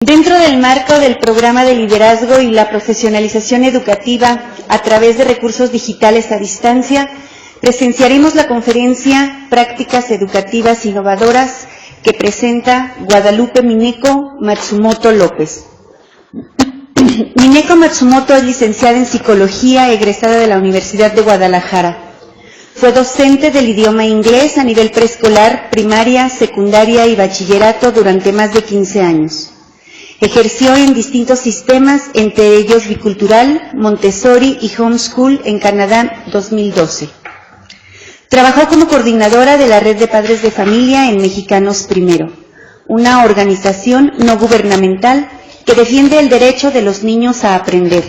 Dentro del marco del programa de liderazgo y la profesionalización educativa a través de recursos digitales a distancia, presenciaremos la conferencia Prácticas Educativas Innovadoras que presenta Guadalupe Mineko Matsumoto López. Mineko Matsumoto es licenciada en Psicología, egresada de la Universidad de Guadalajara. Fue docente del idioma inglés a nivel preescolar, primaria, secundaria y bachillerato durante más de 15 años. Ejerció en distintos sistemas, entre ellos bicultural, Montessori y Homeschool en Canadá 2012. Trabajó como coordinadora de la Red de Padres de Familia en Mexicanos Primero, una organización no gubernamental que defiende el derecho de los niños a aprender.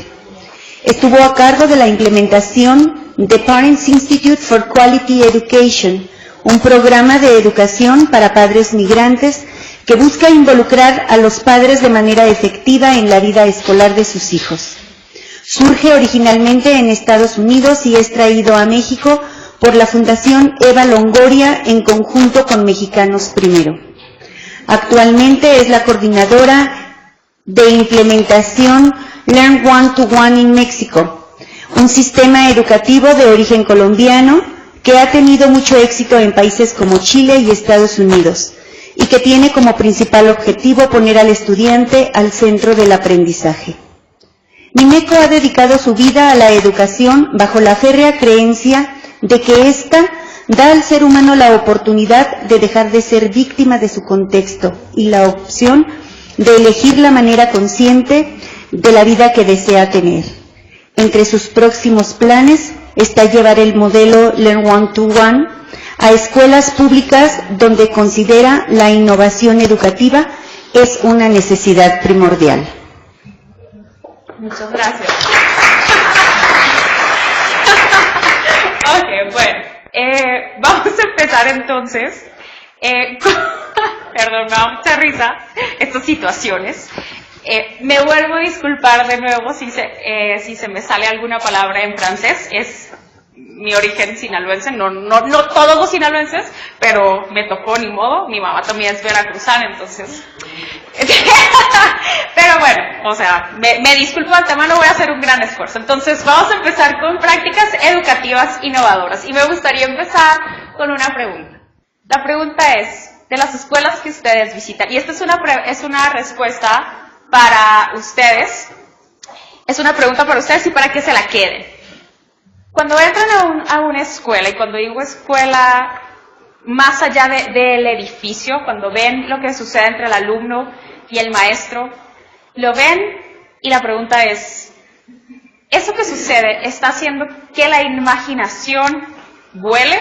Estuvo a cargo de la implementación de Parents Institute for Quality Education, un programa de educación para padres migrantes que busca involucrar a los padres de manera efectiva en la vida escolar de sus hijos. Surge originalmente en Estados Unidos y es traído a México por la Fundación Eva Longoria en conjunto con Mexicanos Primero. Actualmente es la coordinadora de implementación Learn One to One in México, un sistema educativo de origen colombiano que ha tenido mucho éxito en países como Chile y Estados Unidos, y que tiene como principal objetivo poner al estudiante al centro del aprendizaje. Mineko ha dedicado su vida a la educación bajo la férrea creencia de que ésta da al ser humano la oportunidad de dejar de ser víctima de su contexto y la opción de elegir la manera consciente de la vida que desea tener. Entre sus próximos planes está llevar el modelo Learn One to One a escuelas públicas donde considera la innovación educativa es una necesidad primordial. Muchas gracias. Ok, bueno, vamos a empezar entonces. Perdón, me da mucha risa estas situaciones. Me vuelvo a disculpar de nuevo si se me sale alguna palabra en francés. Es mi origen sinaloense, no todos los sinaloenses, pero me tocó, ni modo. Mi mamá también es veracruzana, entonces. Pero bueno, o sea, me disculpo de antemano, voy a hacer un gran esfuerzo. Entonces, vamos a empezar con prácticas educativas innovadoras. Y me gustaría empezar con una pregunta. La pregunta es, de las escuelas que ustedes visitan, y esta es una respuesta para ustedes, es una pregunta para ustedes y para que se la queden. Cuando entran a una escuela, y cuando digo escuela, más allá del edificio, cuando ven lo que sucede entre el alumno y el maestro, lo ven y la pregunta es, ¿eso que sucede está haciendo que la imaginación vuele?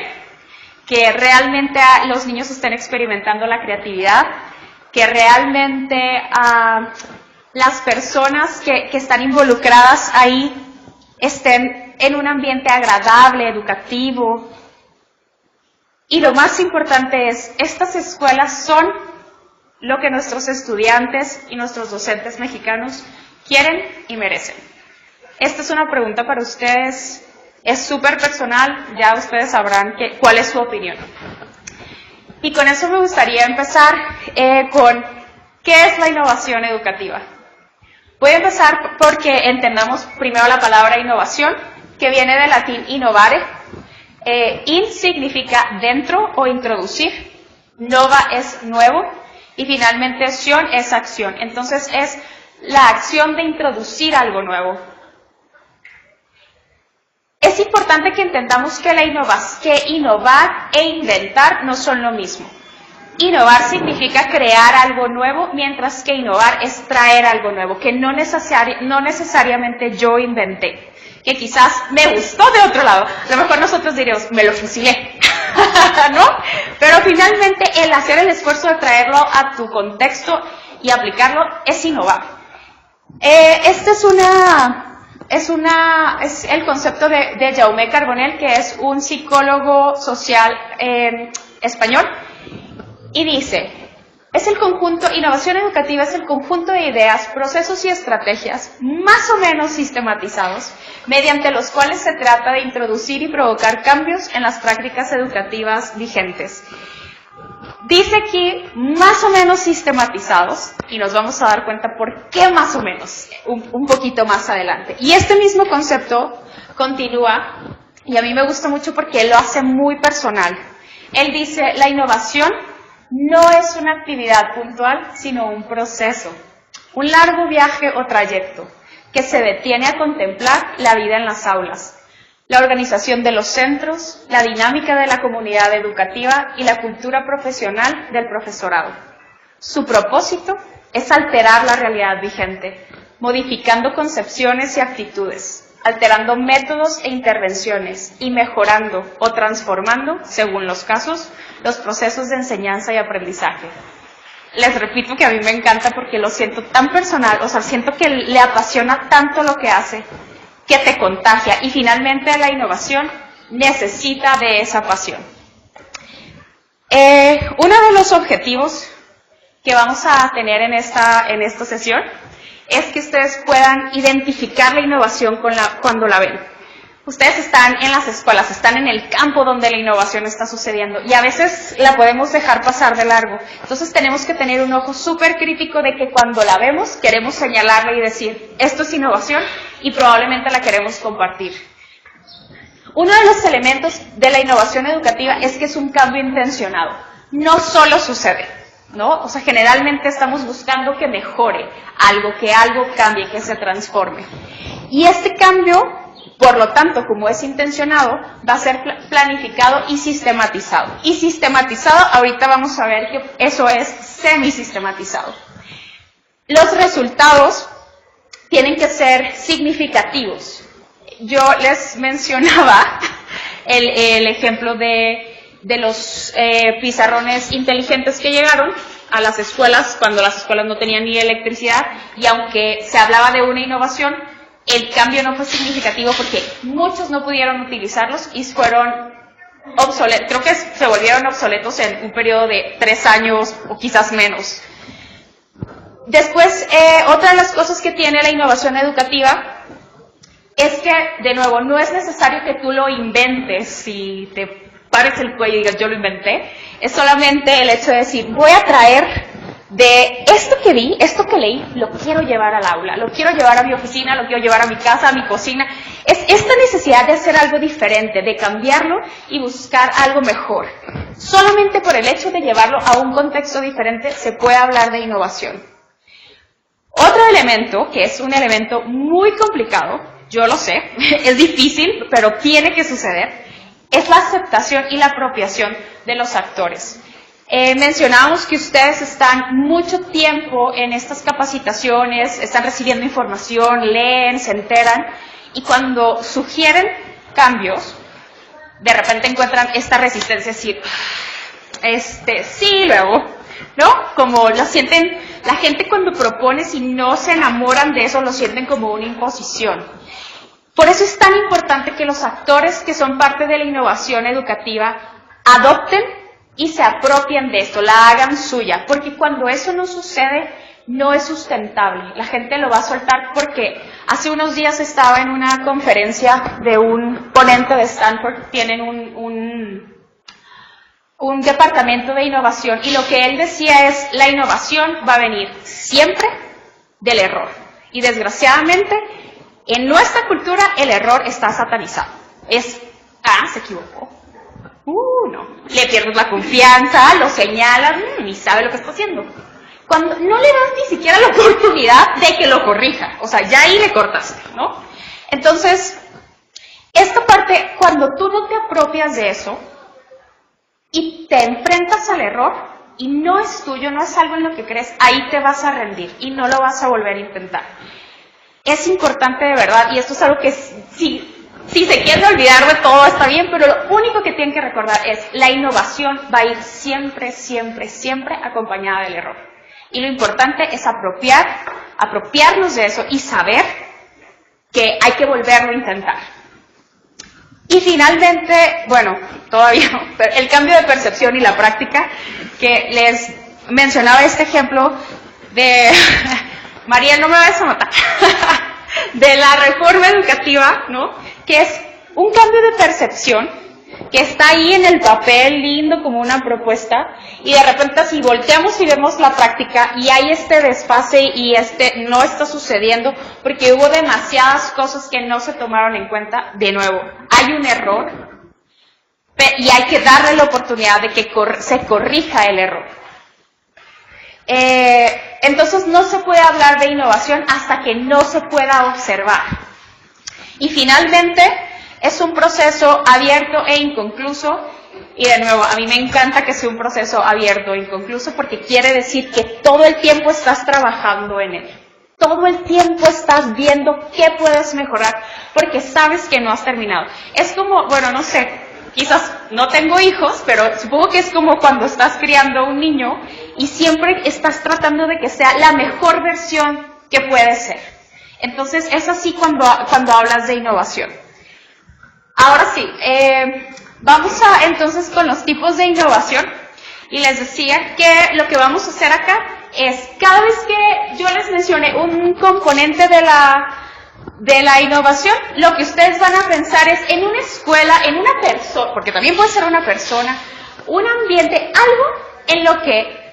¿Que realmente los niños estén experimentando la creatividad? ¿Que realmente las personas que están involucradas ahí estén en un ambiente agradable, educativo? Y lo más importante es, estas escuelas son lo que nuestros estudiantes y nuestros docentes mexicanos quieren y merecen. Esta es una pregunta para ustedes, es súper personal, ya ustedes sabrán cuál es su opinión. Y con eso me gustaría empezar con ¿qué es la innovación educativa? Voy a empezar porque entendamos primero la palabra innovación, que viene del latín innovare. In significa dentro o introducir, nova es nuevo y finalmente tion es acción. Entonces es la acción de introducir algo nuevo. Es importante que entendamos que innovar e inventar no son lo mismo. Innovar significa crear algo nuevo, mientras que innovar es traer algo nuevo, que no necesariamente yo inventé, que quizás me gustó de otro lado. A lo mejor nosotros diríamos, me lo fusilé, ¿no? Pero finalmente el hacer el esfuerzo de traerlo a tu contexto y aplicarlo es innovar. Este es el concepto de Jaume Carbonell, que es un psicólogo social español, y dice, innovación educativa es el conjunto de ideas, procesos y estrategias más o menos sistematizados, mediante los cuales se trata de introducir y provocar cambios en las prácticas educativas vigentes. dice aquí más o menos sistematizados, y nos vamos a dar cuenta por qué más o menos, un poquito más adelante. Y este mismo concepto continúa, y a mí me gusta mucho porque lo hace muy personal. Él dice, la innovación no es una actividad puntual, sino un proceso, un largo viaje o trayecto que se detiene a contemplar la vida en las aulas, la organización de los centros, la dinámica de la comunidad educativa y la cultura profesional del profesorado. Su propósito es alterar la realidad vigente, modificando concepciones y actitudes, alterando métodos e intervenciones y mejorando o transformando, según los casos, los procesos de enseñanza y aprendizaje. Les repito que a mí me encanta porque lo siento tan personal, o sea, siento que le apasiona tanto lo que hace, que te contagia, y finalmente la innovación necesita de esa pasión. Uno de los objetivos que vamos a tener en esta sesión es que ustedes puedan identificar la innovación cuando la ven. Ustedes están en las escuelas, están en el campo donde la innovación está sucediendo y a veces la podemos dejar pasar de largo. Entonces tenemos que tener un ojo súper crítico de que cuando la vemos queremos señalarla y decir, esto es innovación y probablemente la queremos compartir. Uno de los elementos de la innovación educativa es que es un cambio intencionado. No solo sucede, ¿no? O sea, generalmente estamos buscando que mejore algo, que algo cambie, que se transforme. Y este cambio, por lo tanto, como es intencionado, va a ser planificado y sistematizado. Y sistematizado, ahorita vamos a ver que eso es semisistematizado. Los resultados tienen que ser significativos. Yo les mencionaba el ejemplo de los pizarrones inteligentes que llegaron a las escuelas cuando las escuelas no tenían ni electricidad, y aunque se hablaba de una innovación, el cambio no fue significativo porque muchos no pudieron utilizarlos y fueron obsoletos. Creo que se volvieron obsoletos en un periodo de 3 años o quizás menos. Después, otra de las cosas que tiene la innovación educativa es que, de nuevo, no es necesario que tú lo inventes y te pares el cuello y digas, yo lo inventé. Es solamente el hecho de decir, voy a traer de esto que vi, esto que leí, lo quiero llevar al aula, lo quiero llevar a mi oficina, lo quiero llevar a mi casa, a mi cocina. Es esta necesidad de hacer algo diferente, de cambiarlo y buscar algo mejor. Solamente por el hecho de llevarlo a un contexto diferente se puede hablar de innovación. Otro elemento, que es un elemento muy complicado, yo lo sé, es difícil, pero tiene que suceder, es la aceptación y la apropiación de los actores. Mencionábamos que ustedes están mucho tiempo en estas capacitaciones, están recibiendo información, leen, se enteran, y cuando sugieren cambios, de repente encuentran esta resistencia, es decir, sí, luego, ¿no? Como lo sienten, la gente cuando propone, si no se enamoran de eso, lo sienten como una imposición. Por eso es tan importante que los actores que son parte de la innovación educativa adopten y se apropien de esto, la hagan suya, porque cuando eso no sucede, no es sustentable. La gente lo va a soltar porque hace unos días estaba en una conferencia de un ponente de Stanford, tienen un departamento de innovación, y lo que él decía es, la innovación va a venir siempre del error. Y desgraciadamente, en nuestra cultura, el error está satanizado. Se equivocó. No. Le pierdes la confianza, lo señalas, ni sabe lo que está haciendo. Cuando no le das ni siquiera la oportunidad de que lo corrija. O sea, ya ahí le cortaste, ¿no? Entonces, esta parte, cuando tú no te apropias de eso y te enfrentas al error y no es tuyo, no es algo en lo que crees, ahí te vas a rendir y no lo vas a volver a intentar. Es importante de verdad, y esto es algo que si se quieren olvidar de todo está bien, pero lo único que tienen que recordar es, la innovación va a ir siempre, siempre, siempre acompañada del error. Y lo importante es apropiarnos de eso y saber que hay que volverlo a intentar. Y finalmente, bueno, todavía no, pero el cambio de percepción y la práctica, que les mencionaba este ejemplo de, Mariel, no me vayas a matar, de la reforma educativa, ¿no? Que es un cambio de percepción que está ahí en el papel lindo como una propuesta, y de repente si volteamos y vemos la práctica y hay este desfase y no está sucediendo porque hubo demasiadas cosas que no se tomaron en cuenta, de nuevo, hay un error y hay que darle la oportunidad de que se corrija el error. Entonces no se puede hablar de innovación hasta que no se pueda observar. Y finalmente, es un proceso abierto e inconcluso, y de nuevo, a mí me encanta que sea un proceso abierto e inconcluso porque quiere decir que todo el tiempo estás trabajando en él. Todo el tiempo estás viendo qué puedes mejorar porque sabes que no has terminado. Es como, bueno, no sé, quizás no tengo hijos, pero supongo que es como cuando estás criando a un niño y siempre estás tratando de que sea la mejor versión que puede ser. Entonces, es así cuando hablas de innovación. Ahora sí, vamos entonces con los tipos de innovación, y les decía que lo que vamos a hacer acá es, cada vez que yo les mencione un componente de la innovación, lo que ustedes van a pensar es en una escuela, en una persona, porque también puede ser una persona, un ambiente, algo en lo que,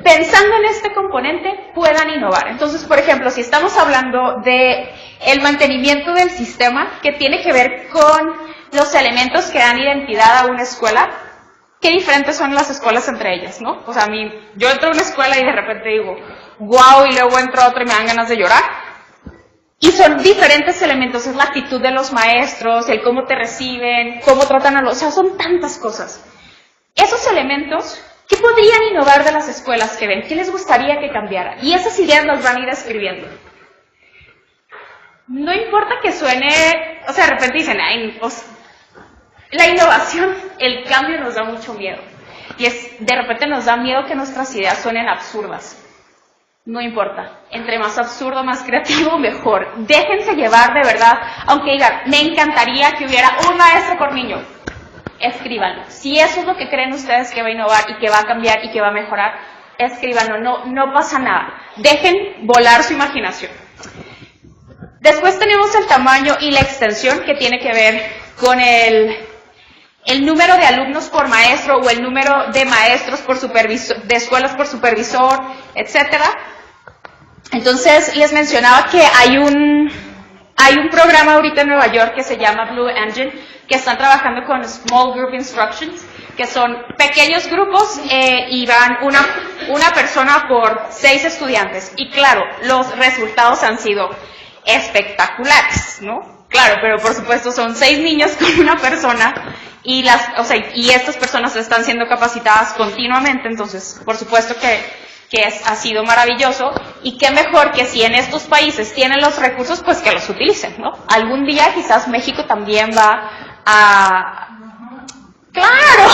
pensando en este componente, puedan innovar. Entonces, por ejemplo, si estamos hablando de el mantenimiento del sistema, que tiene que ver con los elementos que dan identidad a una escuela, qué diferentes son las escuelas entre ellas, ¿no? O sea, yo entro a una escuela y de repente digo, wow, y luego entro a otra y me dan ganas de llorar. Y son diferentes elementos, es la actitud de los maestros, el cómo te reciben, cómo tratan a los... O sea, son tantas cosas. Esos elementos, ¿qué podrían innovar de las escuelas que ven? ¿Qué les gustaría que cambiara? Y esas ideas las van a ir escribiendo. No importa que suene... O sea, de repente dicen, ay, pues, la innovación, el cambio nos da mucho miedo. Y de repente nos da miedo que nuestras ideas suenen absurdas. No importa. Entre más absurdo, más creativo, mejor. Déjense llevar de verdad. Aunque digan, me encantaría que hubiera un maestro por niño. Escríbanlo. Si eso es lo que creen ustedes que va a innovar y que va a cambiar y que va a mejorar, escríbanlo. No pasa nada. Dejen volar su imaginación. Después tenemos el tamaño y la extensión, que tiene que ver con el número de alumnos por maestro o el número de maestros por supervisor, de escuelas por supervisor, etcétera. Entonces, les mencionaba que hay un programa ahorita en Nueva York que se llama Blue Engine, que están trabajando con Small Group Instructions, que son pequeños grupos y van una persona por 6 estudiantes. Y claro, los resultados han sido espectaculares, ¿no? Claro, pero por supuesto son 6 niños con una persona y estas personas están siendo capacitadas continuamente, entonces por supuesto que ha sido maravilloso, y qué mejor que si en estos países tienen los recursos, pues que los utilicen, ¿no? Algún día quizás México también va a... ¡Claro!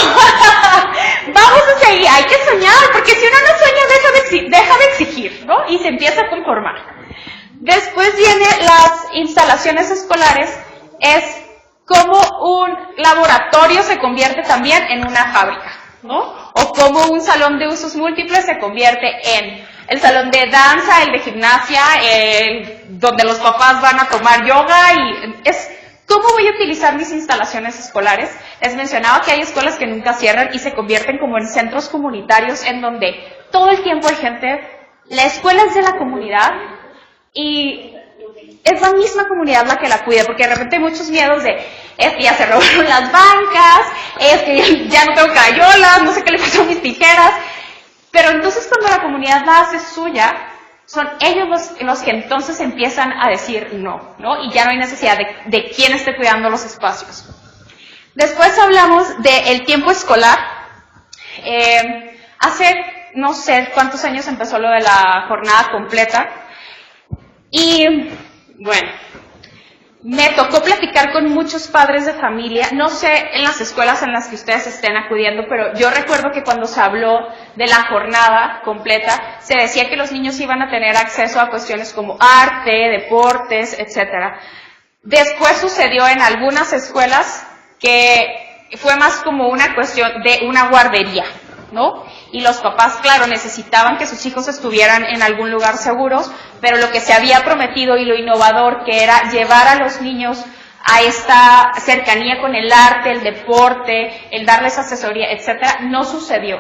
Vamos a seguir, hay que soñar, porque si uno no sueña deja de exigir, ¿no? Y se empieza a conformar. Después vienen las instalaciones escolares, es como un laboratorio se convierte también en una fábrica, ¿no? O como un salón de usos múltiples se convierte en el salón de danza, el de gimnasia, donde los papás van a tomar yoga, y es cómo voy a utilizar mis instalaciones escolares. Les mencionaba que hay escuelas que nunca cierran y se convierten como en centros comunitarios en donde todo el tiempo hay gente, la escuela es de la comunidad, y es la misma comunidad la que la cuida, porque de repente hay muchos miedos de, es que ya se robaron las bancas, es que ya no tengo cayolas, no sé qué le pasó a mis tijeras, pero entonces cuando la comunidad la hace suya, son ellos los que entonces empiezan a decir no, y ya no hay necesidad de quién esté cuidando los espacios. Después hablamos del tiempo escolar. Hace no sé cuántos años empezó lo de la jornada completa. Y bueno, me tocó platicar con muchos padres de familia, no sé en las escuelas en las que ustedes estén acudiendo, pero yo recuerdo que cuando se habló de la jornada completa, se decía que los niños iban a tener acceso a cuestiones como arte, deportes, etcétera. Después sucedió en algunas escuelas que fue más como una cuestión de una guardería, ¿no? Y los papás, claro, necesitaban que sus hijos estuvieran en algún lugar seguros, pero lo que se había prometido y lo innovador que era llevar a los niños a esta cercanía con el arte, el deporte, el darles asesoría, etcétera, no sucedió.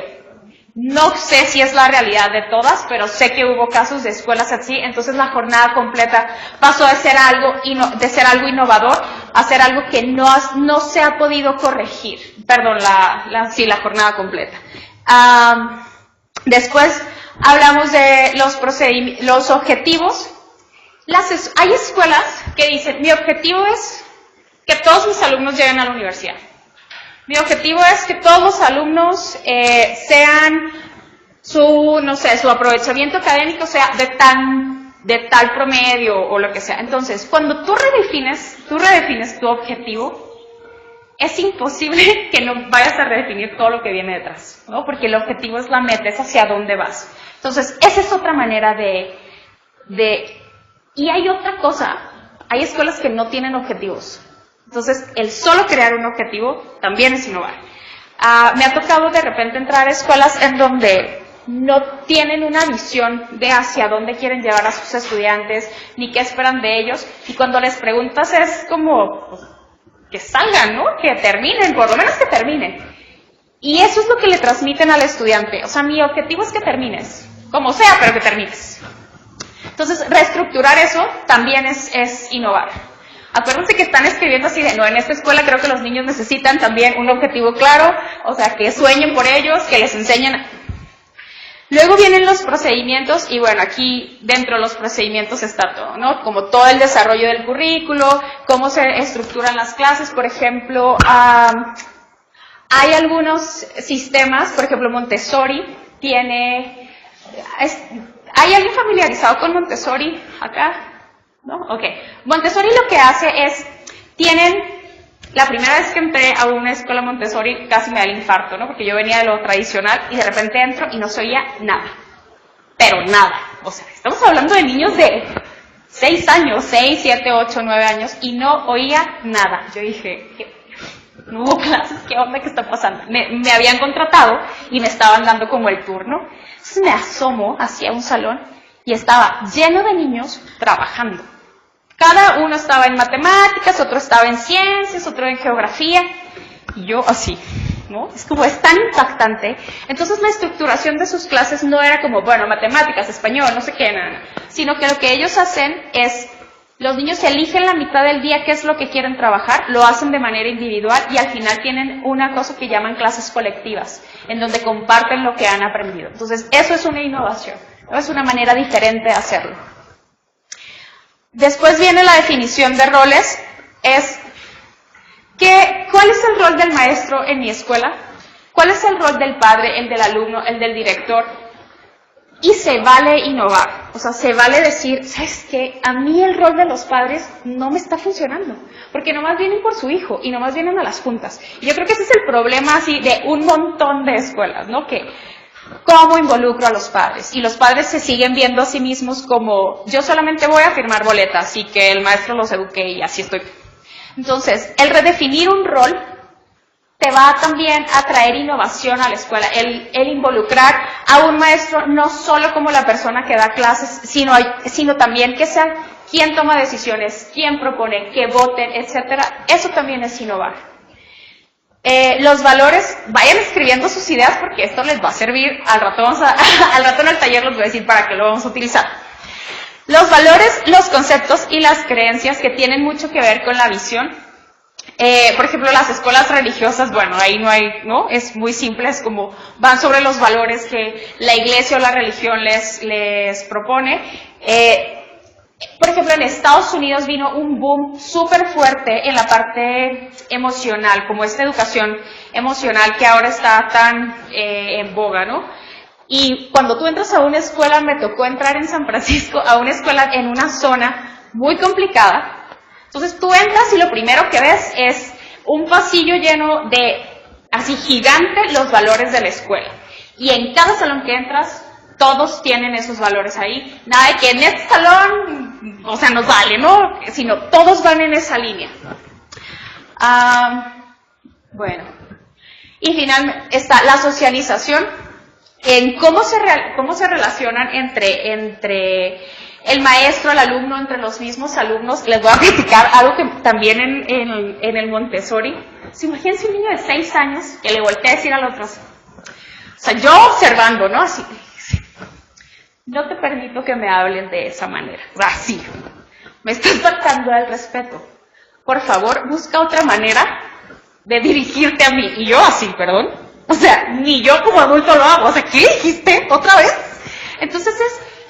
No sé si es la realidad de todas, pero sé que hubo casos de escuelas así, entonces la jornada completa pasó de ser algo innovador a ser algo que no se ha podido corregir. Perdón, la jornada completa. Después hablamos de los objetivos. Hay escuelas que dicen, mi objetivo es que todos mis alumnos lleguen a la universidad. Mi objetivo es que todos los alumnos sean su aprovechamiento académico sea de tal promedio o lo que sea. Entonces, cuando tú redefines tu objetivo, es imposible que no vayas a redefinir todo lo que viene detrás, ¿no? Porque el objetivo es la meta, es hacia dónde vas. Entonces, esa es otra manera y hay otra cosa, hay escuelas que no tienen objetivos. Entonces, el solo crear un objetivo también es innovar. Me ha tocado de repente entrar a escuelas en donde no tienen una visión de hacia dónde quieren llevar a sus estudiantes, ni qué esperan de ellos, y cuando les preguntas es como, pues, que salgan, ¿no? Que terminen, por lo menos que terminen. Y eso es lo que le transmiten al estudiante. O sea, mi objetivo es que termines, como sea, pero que termines. Entonces, reestructurar eso también es innovar. Acuérdense que están escribiendo así de, no, en esta escuela creo que los niños necesitan también un objetivo claro, o sea, que sueñen por ellos, que les enseñen. Luego vienen los procedimientos, y bueno, aquí dentro de los procedimientos está todo, ¿no? Como todo el desarrollo del currículo, cómo se estructuran las clases, por ejemplo, hay algunos sistemas, por ejemplo, Montessori ¿hay alguien familiarizado con Montessori acá? ¿No? Ok. Montessori lo que hace es, la primera vez que entré a una escuela Montessori casi me da el infarto, ¿no? Porque yo venía de lo tradicional y de repente entro y no se oía nada. Pero nada. O sea, estamos hablando de niños de 6 años, 6, 7, 8, 9 años y no oía nada. Yo dije, no hubo clases, ¿qué onda? ¿Qué está pasando? Me habían contratado y me estaban dando como el turno. Entonces me asomo hacia un salón y estaba lleno de niños trabajando. Cada uno estaba en matemáticas, otro estaba en ciencias, otro en geografía, y yo así, ¿no? Es tan impactante. Entonces la estructuración de sus clases no era como, bueno, matemáticas, español, no sé qué, nada, sino que lo que ellos hacen es, los niños eligen la mitad del día qué es lo que quieren trabajar, lo hacen de manera individual y al final tienen una cosa que llaman clases colectivas, en donde comparten lo que han aprendido. Entonces eso es una innovación, ¿no? Es una manera diferente de hacerlo. Después viene la definición de roles, ¿cuál es el rol del maestro en mi escuela? ¿Cuál es el rol del padre, el del alumno, el del director? Y se vale innovar, o sea, se vale decir, ¿sabes qué? A mí el rol de los padres no me está funcionando, porque nomás vienen por su hijo y nomás vienen a las juntas. Y yo creo que ese es el problema así de un montón de escuelas, ¿no? Que ¿cómo involucro a los padres? Y los padres se siguen viendo a sí mismos como, yo solamente voy a firmar boletas y que el maestro los eduque y así estoy. Entonces, el redefinir un rol te va también a traer innovación a la escuela, el involucrar a un maestro no solo como la persona que da clases, sino también que sea quien toma decisiones, quien propone, que voten, etcétera. Eso también es innovar. Los valores, vayan escribiendo sus ideas porque esto les va a servir, al rato en el taller les voy a decir para qué lo vamos a utilizar. Los valores, los conceptos y las creencias que tienen mucho que ver con la visión. Por ejemplo, las escuelas religiosas, bueno, ahí no es muy simple, es como van sobre los valores que la iglesia o la religión les propone. Por ejemplo, en Estados Unidos vino un boom súper fuerte en la parte emocional, como esta educación emocional que ahora está tan en boga, ¿no? Y cuando tú entras a una escuela, me tocó entrar en San Francisco, a una escuela en una zona muy complicada. Entonces tú entras y lo primero que ves es un pasillo lleno de, así gigante, los valores de la escuela. Y en cada salón que entras, todos tienen esos valores ahí. Nada de que en este salón, o sea, nos vale, ¿no? Sino todos van en esa línea. Bueno. Y finalmente está la socialización, en cómo se relacionan entre el maestro, el alumno, entre los mismos alumnos. Les voy a criticar algo que también en el Montessori. ¿Se imagínense un niño de 6 años que le voltea a decir al otro? O sea, yo observando, ¿no? Así, no te permito que me hables de esa manera. Así, me estás faltando al respeto. Por favor, busca otra manera de dirigirte a mí. Y yo así, perdón. O sea, ni yo como adulto lo hago. O sea, ¿qué dijiste? ¿Otra vez? Entonces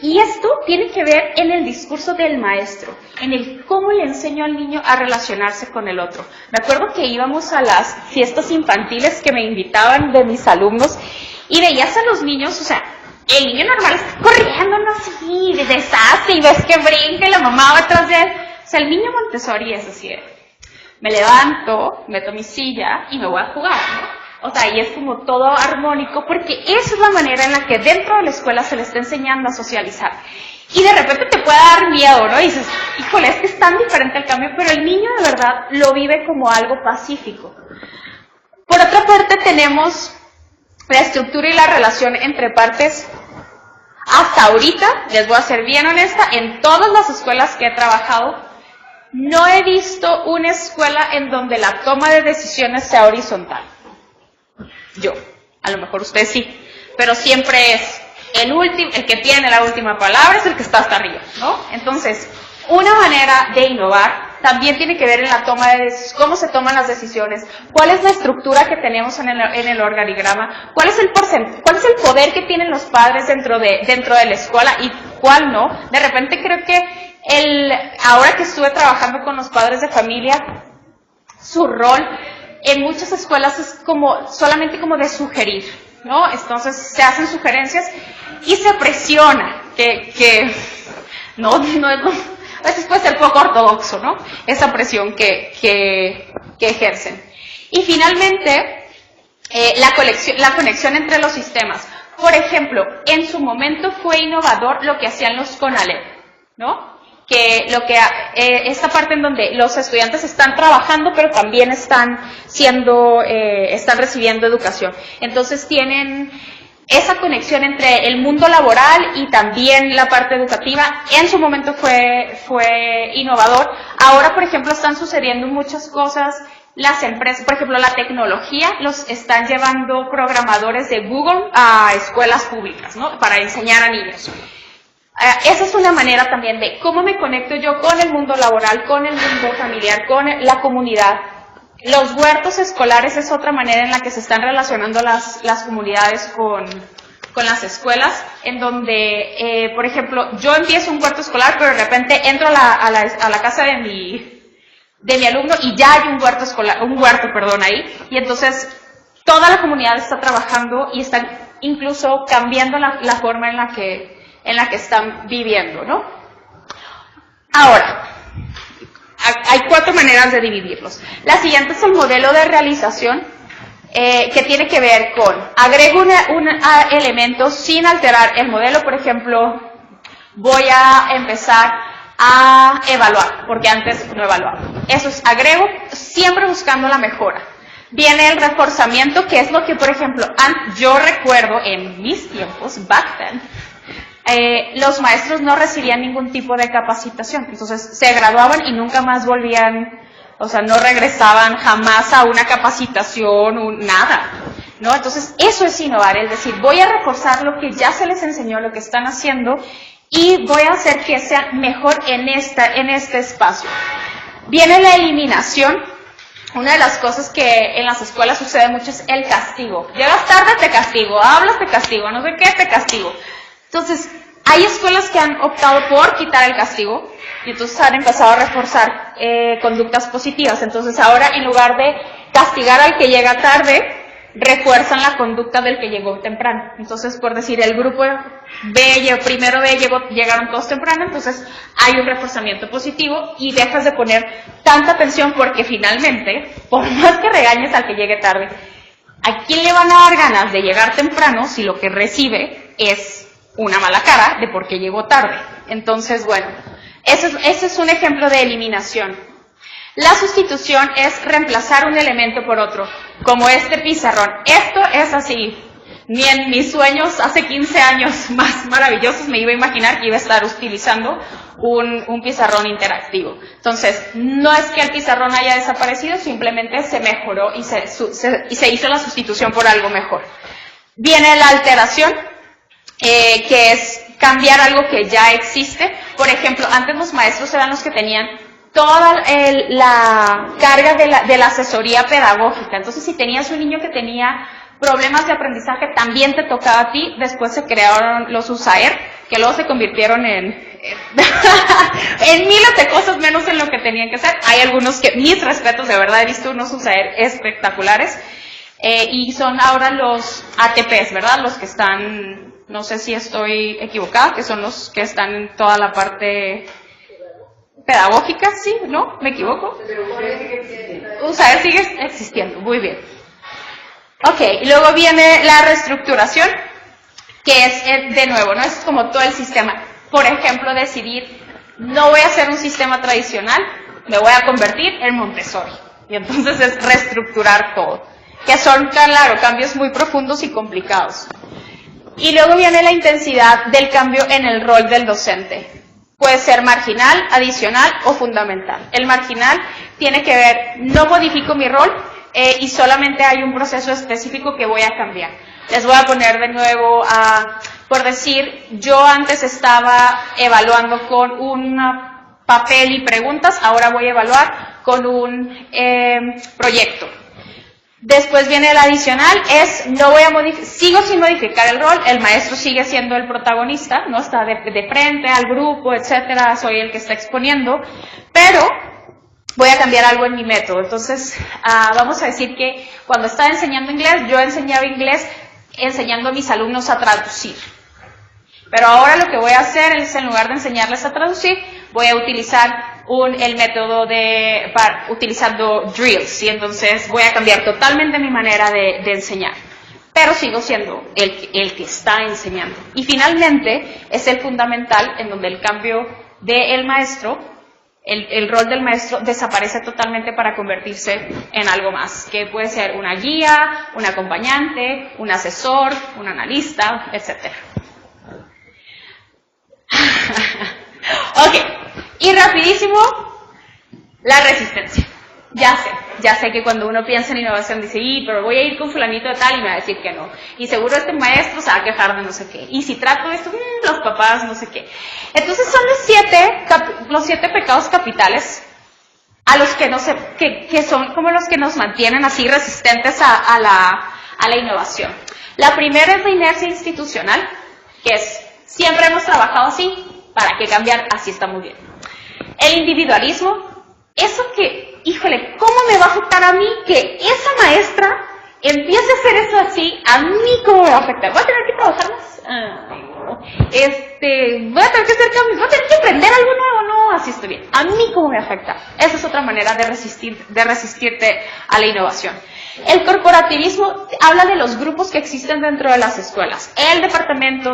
y esto tiene que ver en el discurso del maestro, en el cómo le enseño al niño a relacionarse con el otro. Me acuerdo que íbamos a las fiestas infantiles que me invitaban de mis alumnos y veías a los niños, o sea, el niño normal está corriendo, no sé, de desastre, y ves que brinca y la mamá va atrás de él. O sea, el niño Montessori es así, me levanto, meto mi silla y me voy a jugar, ¿no? O sea, y es como todo armónico, porque esa es la manera en la que dentro de la escuela se le está enseñando a socializar. Y de repente te puede dar miedo, ¿no? Y dices, híjole, es que es tan diferente el cambio, pero el niño de verdad lo vive como algo pacífico. Por otra parte tenemos la estructura y la relación entre partes. Hasta ahorita, les voy a ser bien honesta, en todas las escuelas que he trabajado, no he visto una escuela en donde la toma de decisiones sea horizontal. Yo, a lo mejor ustedes sí, pero siempre es el que tiene la última palabra es el que está hasta arriba, ¿no? Entonces, una manera de innovar también tiene que ver en la toma de decisiones, cómo se toman las decisiones, cuál es la estructura que tenemos en el organigrama, cuál es el poder que tienen los padres dentro de la escuela y cuál no. De repente creo que ahora que estuve trabajando con los padres de familia, su rol en muchas escuelas es solamente como de sugerir, ¿no? Entonces se hacen sugerencias y se presiona, que no a veces puede ser poco ortodoxo, ¿no? Esa presión que ejercen. Y finalmente, la conexión entre los sistemas. Por ejemplo, en su momento fue innovador lo que hacían los CONALEP, ¿no? Esta parte en donde los estudiantes están trabajando, pero también están recibiendo educación. Entonces tienen esa conexión entre el mundo laboral y también la parte educativa. En su momento fue innovador. Ahora, por ejemplo, están sucediendo muchas cosas. Las empresas, por ejemplo, la tecnología, los están llevando programadores de Google a escuelas públicas, ¿no? Para enseñar a niños. Esa es una manera también de cómo me conecto yo con el mundo laboral, con el mundo familiar, con la comunidad. Los huertos escolares es otra manera en la que se están relacionando las comunidades con las escuelas, en donde, por ejemplo, yo empiezo un huerto escolar, pero de repente entro a la casa de mi alumno y ya hay un huerto ahí, y entonces toda la comunidad está trabajando y están incluso cambiando la forma en la que están viviendo, ¿no? Ahora, hay 4 maneras de dividirlos. La siguiente es el modelo de realización, que tiene que ver con agrego un elemento sin alterar el modelo. Por ejemplo, voy a empezar a evaluar, porque antes no evaluaba. Eso es agrego, siempre buscando la mejora. Viene el reforzamiento, que es lo que, por ejemplo, yo recuerdo en mis tiempos, back then, los maestros no recibían ningún tipo de capacitación, entonces se graduaban y nunca más volvían, o sea, no regresaban jamás a una capacitación, nada, ¿no? Entonces eso es innovar, es decir, voy a reforzar lo que ya se les enseñó, lo que están haciendo, y voy a hacer que sea mejor en este espacio. Viene la eliminación. Una de las cosas que en las escuelas sucede mucho es el castigo. Llegas tarde, te castigo, hablas, te castigo, no sé qué, te castigo. Entonces, hay escuelas que han optado por quitar el castigo y entonces han empezado a reforzar conductas positivas. Entonces, ahora en lugar de castigar al que llega tarde, refuerzan la conducta del que llegó temprano. Entonces, por decir, el grupo primero B llegaron todos temprano, entonces hay un reforzamiento positivo y dejas de poner tanta atención, porque finalmente, por más que regañes al que llegue tarde, ¿a quién le van a dar ganas de llegar temprano si lo que recibe es una mala cara de por qué llegó tarde? Entonces, bueno, ese es un ejemplo de eliminación. La sustitución es reemplazar un elemento por otro, como este pizarrón. Esto es así, Ni en mis sueños hace 15 años más maravillosos me iba a imaginar que iba a estar utilizando un pizarrón interactivo. Entonces, no es que el pizarrón haya desaparecido, simplemente se mejoró y se hizo la sustitución por algo mejor. Viene la alteración, que es cambiar algo que ya existe. Por ejemplo, antes los maestros eran los que tenían toda la carga de la asesoría pedagógica. Entonces, si tenías un niño que tenía problemas de aprendizaje, también te tocaba a ti. Después se crearon los USAER, que luego se convirtieron en miles de cosas menos en lo que tenían que ser. Hay algunos que, mis respetos, de verdad, he visto unos USAER espectaculares. Y son ahora los ATPs, ¿verdad? Los que están, no sé si estoy equivocada, que son los que están en toda la parte pedagógica, ¿sí? ¿No? ¿Me equivoco? USAER sigue existiendo, muy bien. Ok, y luego viene la reestructuración, que es, de nuevo, ¿no? Es como todo el sistema. Por ejemplo, decidir, no voy a hacer un sistema tradicional, me voy a convertir en Montessori. Y entonces es reestructurar todo, que son, claro, cambios muy profundos y complicados. Y luego viene la intensidad del cambio en el rol del docente. Puede ser marginal, adicional o fundamental. El marginal tiene que ver, no modifico mi rol, y solamente hay un proceso específico que voy a cambiar. Les voy a poner de nuevo, por decir, yo antes estaba evaluando con un papel y preguntas, ahora voy a evaluar con un proyecto. Después viene el adicional, no voy a modificar, sigo sin modificar el rol, el maestro sigue siendo el protagonista, ¿no? Está de frente al grupo, etcétera, soy el que está exponiendo, pero voy a cambiar algo en mi método. Entonces, vamos a decir que cuando estaba enseñando inglés, yo enseñaba inglés enseñando a mis alumnos a traducir. Pero ahora lo que voy a hacer es, en lugar de enseñarles a traducir, voy a utilizar el método utilizando drills, y entonces voy a cambiar totalmente mi manera de enseñar. Pero sigo siendo el que está enseñando. Y finalmente, es el fundamental, en donde el cambio del maestro, el rol del maestro desaparece totalmente para convertirse en algo más, que puede ser una guía, un acompañante, un asesor, un analista, etc. Ok, y rapidísimo, la resistencia. Ya sé que cuando uno piensa en innovación dice, pero voy a ir con fulanito de tal y me va a decir que no. Y seguro este maestro se va a quejar de no sé qué. Y si trato esto, los papás no sé qué. Entonces son los siete pecados capitales a los que son como los que nos mantienen así resistentes a la innovación. La primera es la inercia institucional, que es, siempre hemos trabajado así, ¿para qué cambiar? Así está muy bien. El individualismo, eso que, híjole, ¿cómo me va a afectar a mí que esa maestra empiece a hacer eso así? ¿A mí cómo me va a afectar? ¿Voy a tener que trabajar más? ¿Voy a tener que hacer cambios? ¿Voy a tener que aprender algo nuevo? No, así estoy bien. ¿A mí cómo me va a afectar? Esa es otra manera de resistirte a la innovación. El corporativismo habla de los grupos que existen dentro de las escuelas. El departamento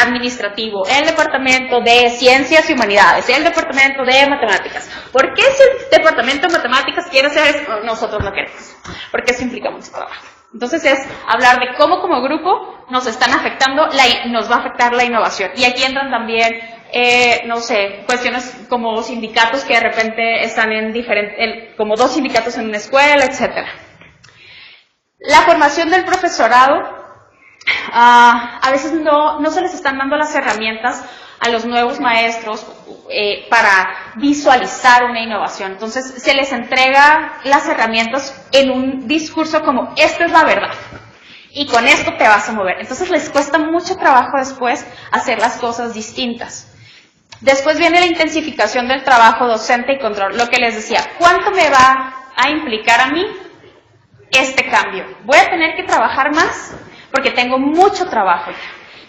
administrativo, el departamento de ciencias y humanidades, el departamento de matemáticas. ¿Por qué si el departamento de matemáticas quiere hacer eso? Nosotros no queremos, porque eso implica mucho trabajo. Entonces es hablar de cómo como grupo nos están afectando, nos va a afectar la innovación. Y aquí entran también, cuestiones como sindicatos que de repente están como dos sindicatos en una escuela, etc. La formación del profesorado, a veces no se les están dando las herramientas a los nuevos maestros para visualizar una innovación. Entonces se les entrega las herramientas en un discurso como, esta es la verdad, y con esto te vas a mover. Entonces les cuesta mucho trabajo después hacer las cosas distintas. Después viene la intensificación del trabajo docente y control, lo que les decía, ¿cuánto me va a implicar a mí este cambio? ¿Voy a tener que trabajar más? Porque tengo mucho trabajo ya.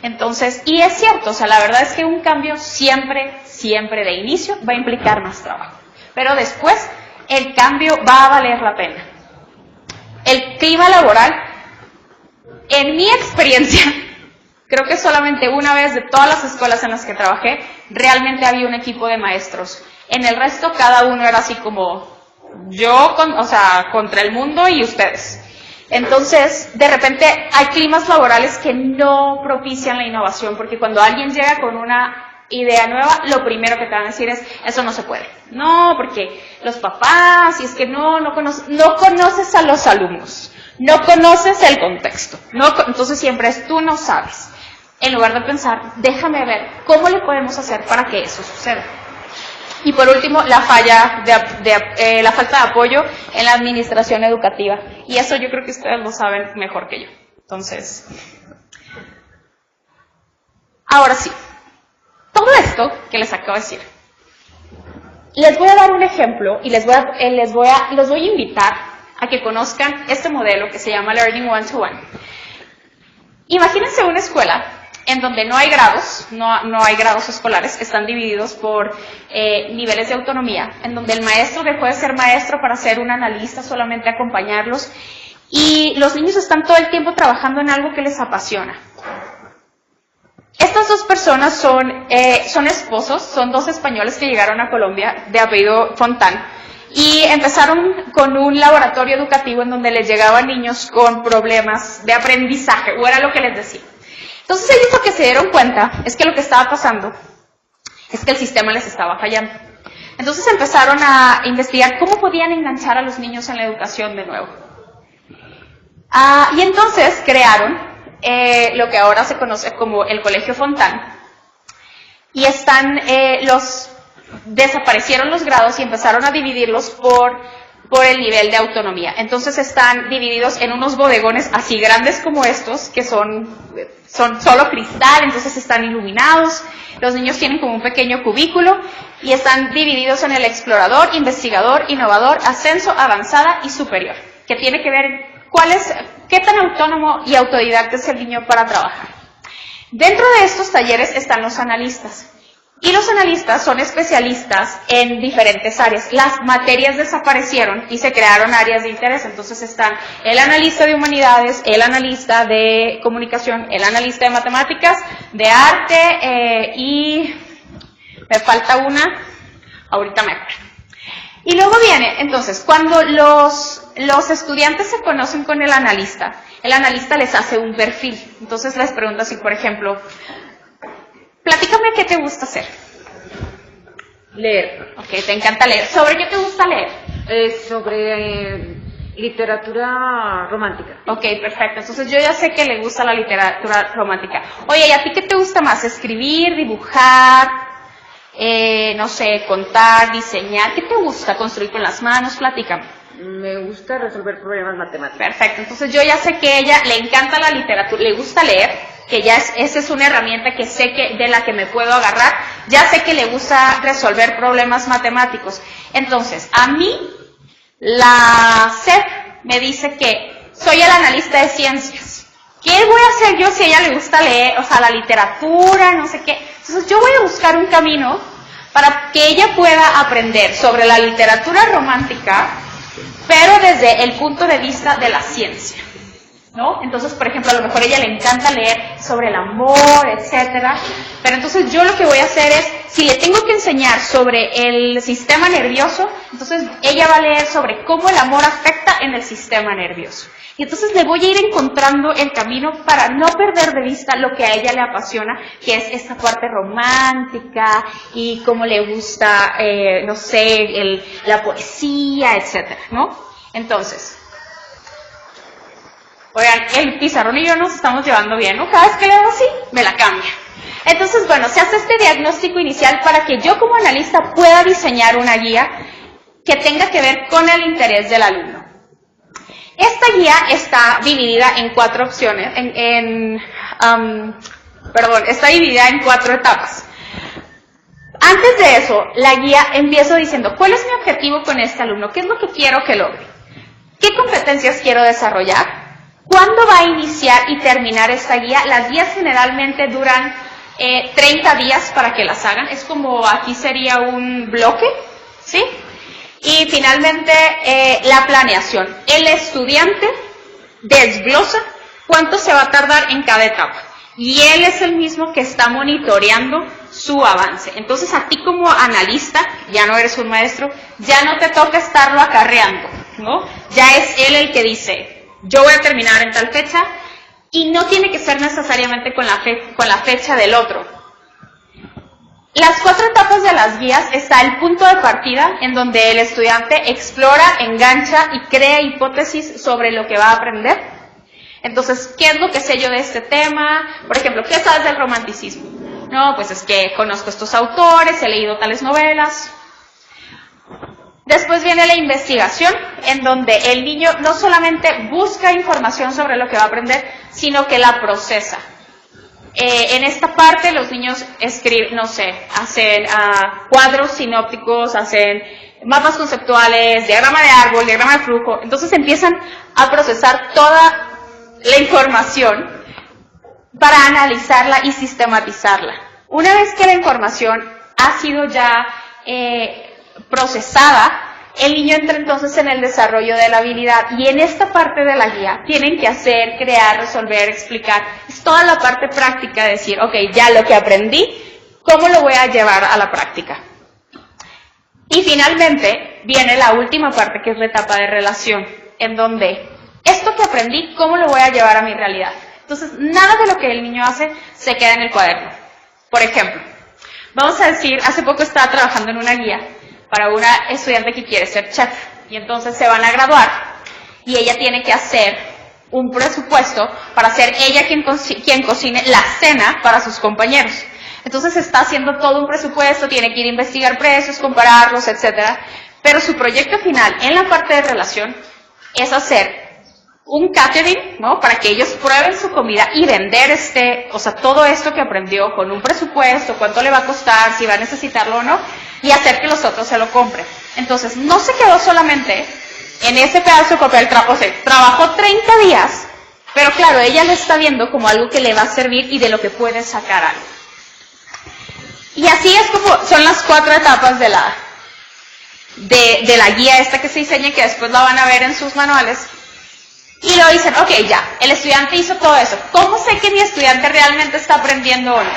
Entonces, y es cierto, la verdad es que un cambio siempre de inicio va a implicar más trabajo. Pero después, el cambio va a valer la pena. El clima laboral, en mi experiencia, creo que solamente una vez de todas las escuelas en las que trabajé, realmente había un equipo de maestros. En el resto, cada uno era así como yo, contra el mundo y ustedes. Entonces, de repente hay climas laborales que no propician la innovación, porque cuando alguien llega con una idea nueva, lo primero que te van a decir es, eso no se puede. No, porque los papás, y es que no conoces a los alumnos, no conoces el contexto, entonces siempre es, tú no sabes. En lugar de pensar, déjame ver cómo le podemos hacer para que eso suceda. Y por último, la falta de apoyo en la administración educativa. Y eso yo creo que ustedes lo saben mejor que yo. Entonces, ahora sí, todo esto que les acabo de decir, les voy a dar un ejemplo y los voy a invitar a que conozcan este modelo que se llama Learning One-to-One. Imagínense una escuela en donde no hay grados, no hay grados escolares, están divididos por niveles de autonomía, en donde el maestro dejó de ser maestro para ser un analista, solamente acompañarlos, y los niños están todo el tiempo trabajando en algo que les apasiona. Estas dos personas son esposos, son dos españoles que llegaron a Colombia, de apellido Fontán, y empezaron con un laboratorio educativo en donde les llegaban niños con problemas de aprendizaje, o era lo que les decía. Entonces ellos lo que se dieron cuenta es que lo que estaba pasando es que el sistema les estaba fallando. Entonces empezaron a investigar cómo podían enganchar a los niños en la educación de nuevo. Y entonces crearon lo que ahora se conoce como el Colegio Fontán. Y desaparecieron los grados y empezaron a dividirlos por el nivel de autonomía. Entonces están divididos en unos bodegones así grandes como estos, que son solo cristal, entonces están iluminados. Los niños tienen como un pequeño cubículo y están divididos en el explorador, investigador, innovador, ascenso, avanzada y superior, que tiene que ver qué tan autónomo y autodidacta es el niño para trabajar. Dentro de estos talleres están los analistas. Y los analistas son especialistas en diferentes áreas. Las materias desaparecieron y se crearon áreas de interés. Entonces están el analista de humanidades, el analista de comunicación, el analista de matemáticas, de arte y me falta una, ahorita me acuerdo. Y luego viene, entonces, cuando los estudiantes se conocen con el analista les hace un perfil. Entonces les pregunta si, por ejemplo, platícame qué te gusta hacer. Leer. Ok, te encanta leer. ¿Sobre qué te gusta leer? Sobre literatura romántica. Ok, perfecto. Entonces yo ya sé que le gusta la literatura romántica. Oye, ¿y a ti qué te gusta más? ¿Escribir, dibujar, no sé, contar, diseñar? ¿Qué te gusta? ¿Construir con las manos? Platícame. Me gusta resolver problemas matemáticos. Perfecto. Entonces yo ya sé que a ella le encanta la literatura, le gusta leer, que ya esa es una herramienta que sé de la que me puedo agarrar. Ya sé que le gusta resolver problemas matemáticos. Entonces, a mí, la SEP me dice que soy el analista de ciencias. ¿Qué voy a hacer yo si a ella le gusta leer, o sea, la literatura, no sé qué? Entonces yo voy a buscar un camino para que ella pueda aprender sobre la literatura romántica, pero desde el punto de vista de la ciencia, ¿no? Entonces, por ejemplo, a lo mejor a ella le encanta leer sobre el amor, etcétera, pero entonces yo lo que voy a hacer es, si le tengo que enseñar sobre el sistema nervioso, entonces ella va a leer sobre cómo el amor afecta en el sistema nervioso. Y entonces le voy a ir encontrando el camino para no perder de vista lo que a ella le apasiona, que es esta parte romántica y cómo le gusta, no sé, la poesía, etcétera, ¿no? Entonces, oigan, el pizarrón y yo nos estamos llevando bien, ¿no? Cada vez que le hago así, me la cambia. Entonces, bueno, se hace este diagnóstico inicial para que yo como analista pueda diseñar una guía que tenga que ver con el interés del alumno. Esta guía está dividida en 4 opciones, está dividida en 4 etapas. Antes de eso, la guía empieza diciendo, ¿cuál es mi objetivo con este alumno? ¿Qué es lo que quiero que logre? ¿Qué competencias quiero desarrollar? ¿Cuándo va a iniciar y terminar esta guía? Las guías generalmente duran 30 días para que las hagan. Es como aquí sería un bloque, ¿sí? Y finalmente la planeación. El estudiante desglosa cuánto se va a tardar en cada etapa. Y él es el mismo que está monitoreando su avance. Entonces a ti como analista, ya no eres un maestro, ya no te toca estarlo acarreando, ¿no? Ya es él el que dice, yo voy a terminar en tal fecha, y no tiene que ser necesariamente con la fecha del otro. Las 4 etapas de las guías está el punto de partida en donde el estudiante explora, engancha y crea hipótesis sobre lo que va a aprender. Entonces, ¿qué es lo que sé yo de este tema? Por ejemplo, ¿qué sabes del romanticismo? No, pues es que conozco estos autores, he leído tales novelas. Después viene la investigación, en donde el niño no solamente busca información sobre lo que va a aprender, sino que la procesa. En esta parte los niños escriben, no sé, hacen cuadros sinópticos, hacen mapas conceptuales, diagrama de árbol, diagrama de flujo. Entonces empiezan a procesar toda la información para analizarla y sistematizarla. Una vez que la información ha sido ya procesada, el niño entra entonces en el desarrollo de la habilidad, y en esta parte de la guía tienen que hacer, crear, resolver, explicar. Es toda la parte práctica de decir, ok, ya lo que aprendí, ¿cómo lo voy a llevar a la práctica? Y finalmente viene la última parte, que es la etapa de relación, en donde esto que aprendí, ¿cómo lo voy a llevar a mi realidad? Entonces, nada de lo que el niño hace se queda en el cuaderno. Por ejemplo, vamos a decir, hace poco estaba trabajando en una guía para una estudiante que quiere ser chef, y entonces se van a graduar y ella tiene que hacer un presupuesto para ser ella quien cocine la cena para sus compañeros. Entonces está haciendo todo un presupuesto, tiene que ir a investigar precios, compararlos, etcétera, pero su proyecto final en la parte de relación es hacer un catering, ¿no? Para que ellos prueben su comida y vender todo esto que aprendió con un presupuesto, cuánto le va a costar, si va a necesitarlo o no, y hacer que los otros se lo compren. Entonces, no se quedó solamente en ese pedazo de papel, trabajó 30 días, pero claro, ella lo está viendo como algo que le va a servir y de lo que puede sacar algo. Y así es como son las 4 etapas de la guía esta que se diseña, que después la van a ver en sus manuales. Y luego dicen, ok, ya, el estudiante hizo todo eso. ¿Cómo sé que mi estudiante realmente está aprendiendo o no?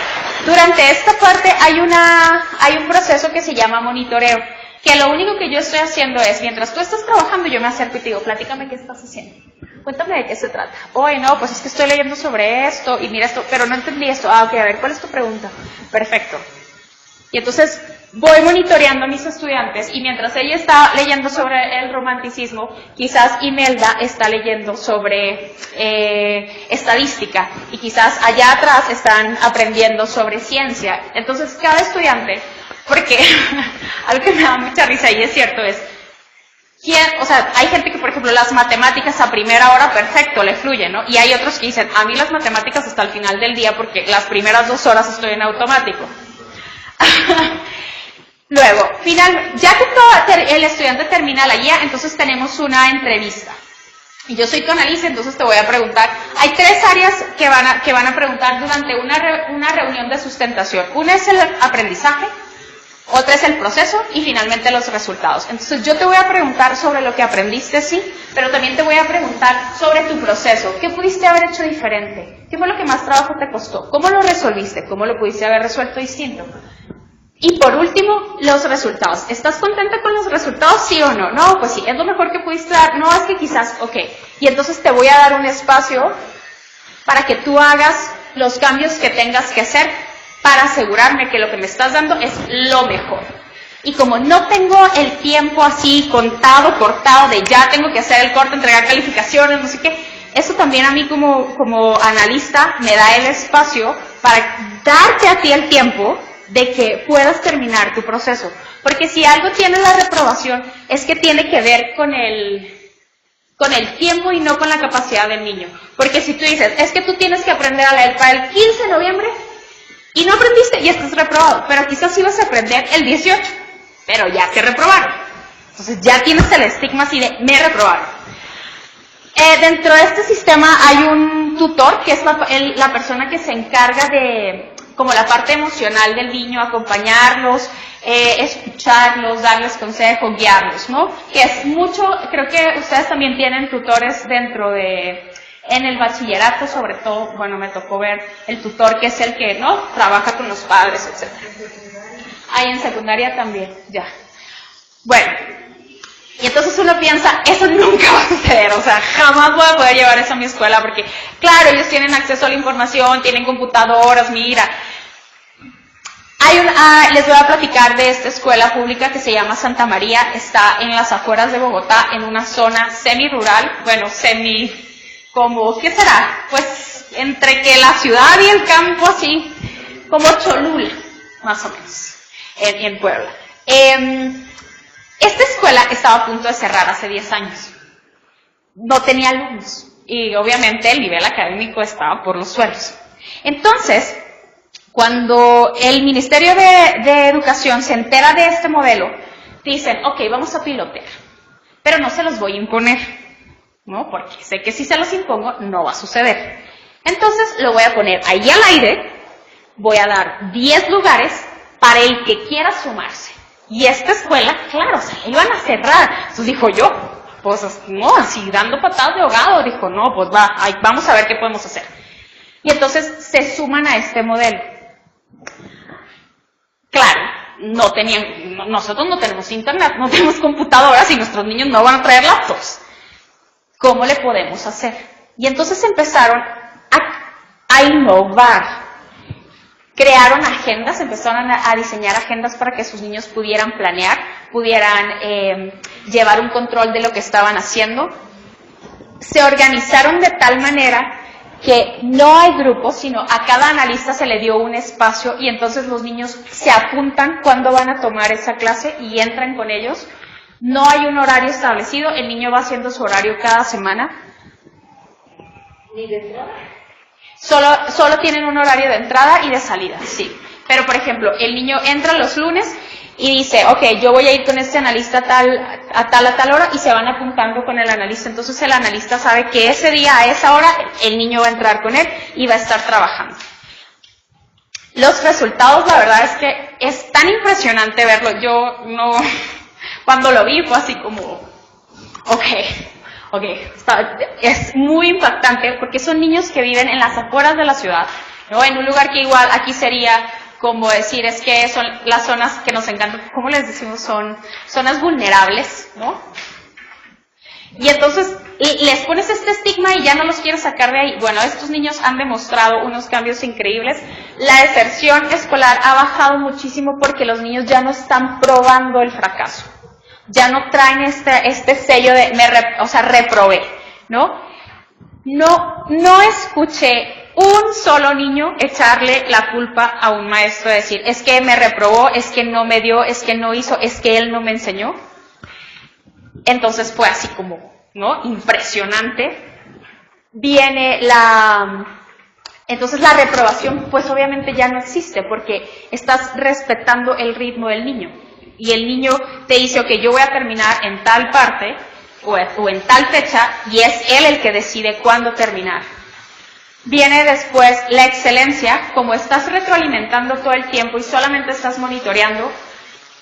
Durante esta parte hay un proceso que se llama monitoreo, que lo único que yo estoy haciendo es, mientras tú estás trabajando, yo me acerco y te digo, platícame qué estás haciendo. Cuéntame de qué se trata. Oye, no, pues es que estoy leyendo sobre esto, y mira esto, pero no entendí esto. Ah, ok, a ver, ¿cuál es tu pregunta? Perfecto. Y entonces voy monitoreando a mis estudiantes, y mientras ella está leyendo sobre el romanticismo, quizás Imelda está leyendo sobre estadística, y quizás allá atrás están aprendiendo sobre ciencia. Entonces cada estudiante, porque algo que me da mucha risa y es cierto es, hay gente que, por ejemplo, las matemáticas a primera hora, perfecto, le fluye, ¿no? Y hay otros que dicen, a mí las matemáticas hasta el final del día, porque las primeras 2 horas estoy en automático. Luego, ya que el estudiante termina la guía, entonces tenemos una entrevista. Y yo soy tu analista, entonces te voy a preguntar. Hay 3 áreas que van a preguntar durante una reunión de sustentación. Una es el aprendizaje, otra es el proceso y finalmente los resultados. Entonces yo te voy a preguntar sobre lo que aprendiste, sí, pero también te voy a preguntar sobre tu proceso. ¿Qué pudiste haber hecho diferente? ¿Qué fue lo que más trabajo te costó? ¿Cómo lo resolviste? ¿Cómo lo pudiste haber resuelto distinto? Y por último, los resultados. ¿Estás contenta con los resultados, sí o no? No, pues sí, es lo mejor que pudiste dar. No, es que quizás, ok. Y entonces te voy a dar un espacio para que tú hagas los cambios que tengas que hacer para asegurarme que lo que me estás dando es lo mejor. Y como no tengo el tiempo así contado, cortado, de ya tengo que hacer el corte, entregar calificaciones, no sé qué, eso también a mí como analista me da el espacio para darte a ti el tiempo de que puedas terminar tu proceso. Porque si algo tiene la reprobación, es que tiene que ver con el tiempo y no con la capacidad del niño. Porque si tú dices, es que tú tienes que aprender a leer para el 15 de noviembre, y no aprendiste, y estás reprobado, pero quizás ibas a aprender el 18, pero ya te reprobaron. Entonces ya tienes el estigma así de, me reprobaron. Dentro de este sistema hay un tutor, que es la persona que se encarga de como la parte emocional del niño, acompañarlos, escucharlos, darles consejo, guiarlos, ¿no? Que es mucho, creo que ustedes también tienen tutores en el bachillerato, sobre todo, bueno, me tocó ver el tutor que es el que, ¿no? Trabaja con los padres, etc. Ahí en secundaria también, ya. Bueno, Y entonces uno piensa, eso nunca va a suceder, o sea, jamás voy a poder llevar eso a mi escuela porque, claro, ellos tienen acceso a la información, tienen computadoras, mira. Les voy a platicar de esta escuela pública que se llama Santa María, está en las afueras de Bogotá, en una zona semi-rural, bueno, como, ¿qué será? Pues entre que la ciudad y el campo, así, como Cholula, más o menos, en Puebla. Esta escuela estaba a punto de cerrar hace 10 años. No tenía alumnos y obviamente el nivel académico estaba por los suelos. Entonces, cuando el Ministerio de Educación se entera de este modelo, dicen, ok, vamos a pilotear, pero no se los voy a imponer, ¿no? Porque sé que si se los impongo no va a suceder. Entonces lo voy a poner ahí al aire, voy a dar 10 lugares para el que quiera sumarse. Y esta escuela, claro, se la iban a cerrar. Entonces dijo yo, pues no, así dando patadas de ahogado, dijo, no, pues va, vamos a ver qué podemos hacer. Y entonces se suman a este modelo. Claro, nosotros no tenemos internet, no tenemos computadoras y nuestros niños no van a traer laptops. ¿Cómo le podemos hacer? Y entonces empezaron a innovar. Crearon agendas, empezaron a diseñar agendas para que sus niños pudieran planear, pudieran llevar un control de lo que estaban haciendo. Se organizaron de tal manera que no hay grupos, sino a cada analista se le dio un espacio y entonces los niños se apuntan cuándo van a tomar esa clase y entran con ellos. No hay un horario establecido, el niño va haciendo su horario cada semana. ¿Ni de entrada? Solo tienen un horario de entrada y de salida, sí. Pero, por ejemplo, el niño entra los lunes y dice, ok, yo voy a ir con este analista a tal hora y se van apuntando con el analista. Entonces el analista sabe que ese día, a esa hora, el niño va a entrar con él y va a estar trabajando. Los resultados, la verdad es que es tan impresionante verlo. Yo no, cuando lo vi fue así como, ok, es muy impactante porque son niños que viven en las afueras de la ciudad, ¿no? En un lugar que igual aquí sería como decir, es que son las zonas que nos encantan, ¿cómo les decimos? Son zonas vulnerables, ¿no? Y entonces les pones este estigma y ya no los quieres sacar de ahí. Bueno, estos niños han demostrado unos cambios increíbles. La deserción escolar ha bajado muchísimo porque los niños ya no están probando el fracaso. Ya no traen este sello de reprobé, ¿no? No escuché un solo niño echarle la culpa a un maestro, de decir, es que me reprobó, es que no me dio, es que no hizo, es que él no me enseñó. Entonces fue así como, ¿no? Impresionante. Entonces la reprobación, pues obviamente ya no existe, porque estás respetando el ritmo del niño. Y el niño te dice, ok, yo voy a terminar en tal parte o en tal fecha, y es él el que decide cuándo terminar. Viene después la excelencia, como estás retroalimentando todo el tiempo y solamente estás monitoreando,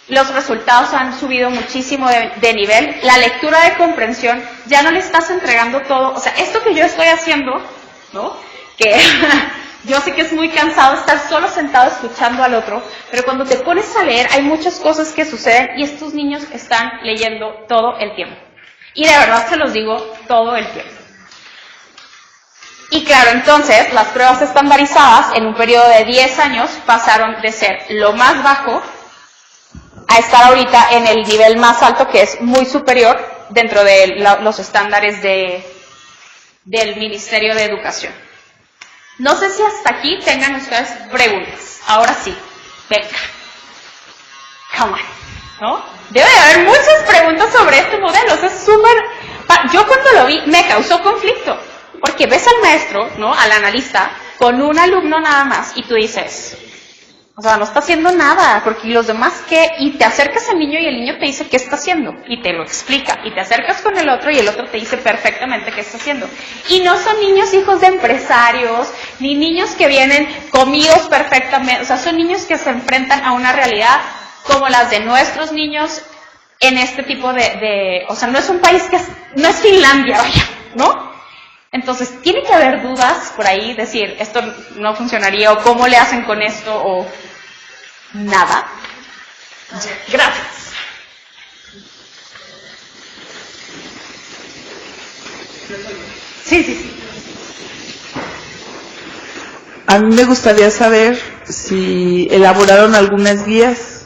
los resultados han subido muchísimo de nivel. La lectura de comprensión, ya no le estás entregando todo, o sea, esto que yo estoy haciendo, ¿no? Que yo sé que es muy cansado estar solo sentado escuchando al otro, pero cuando te pones a leer hay muchas cosas que suceden y estos niños están leyendo todo el tiempo. Y de verdad se los digo, todo el tiempo. Y claro, entonces, las pruebas estandarizadas en un periodo de 10 años pasaron de ser lo más bajo a estar ahorita en el nivel más alto, que es muy superior dentro de los estándares del Ministerio de Educación. No sé si hasta aquí tengan ustedes preguntas. Ahora sí, venga. Come on, ¿no? Debe de haber muchas preguntas sobre este modelo. O sea, es súper... Yo cuando lo vi me causó conflicto. Porque ves al maestro, ¿no? Al analista, con un alumno nada más, y tú dices, o sea, no está haciendo nada, porque los demás, ¿qué? Y te acercas al niño y el niño te dice qué está haciendo, y te lo explica, y te acercas con el otro y el otro te dice perfectamente qué está haciendo. Y no son niños hijos de empresarios, ni niños que vienen comidos perfectamente, o sea, son niños que se enfrentan a una realidad como las de nuestros niños en este tipo o sea, no es un país no es Finlandia, vaya, ¿no? Entonces, tiene que haber dudas por ahí, decir, esto no funcionaría, o cómo le hacen con esto, o nada. Gracias. Sí. A mí me gustaría saber si elaboraron algunas guías,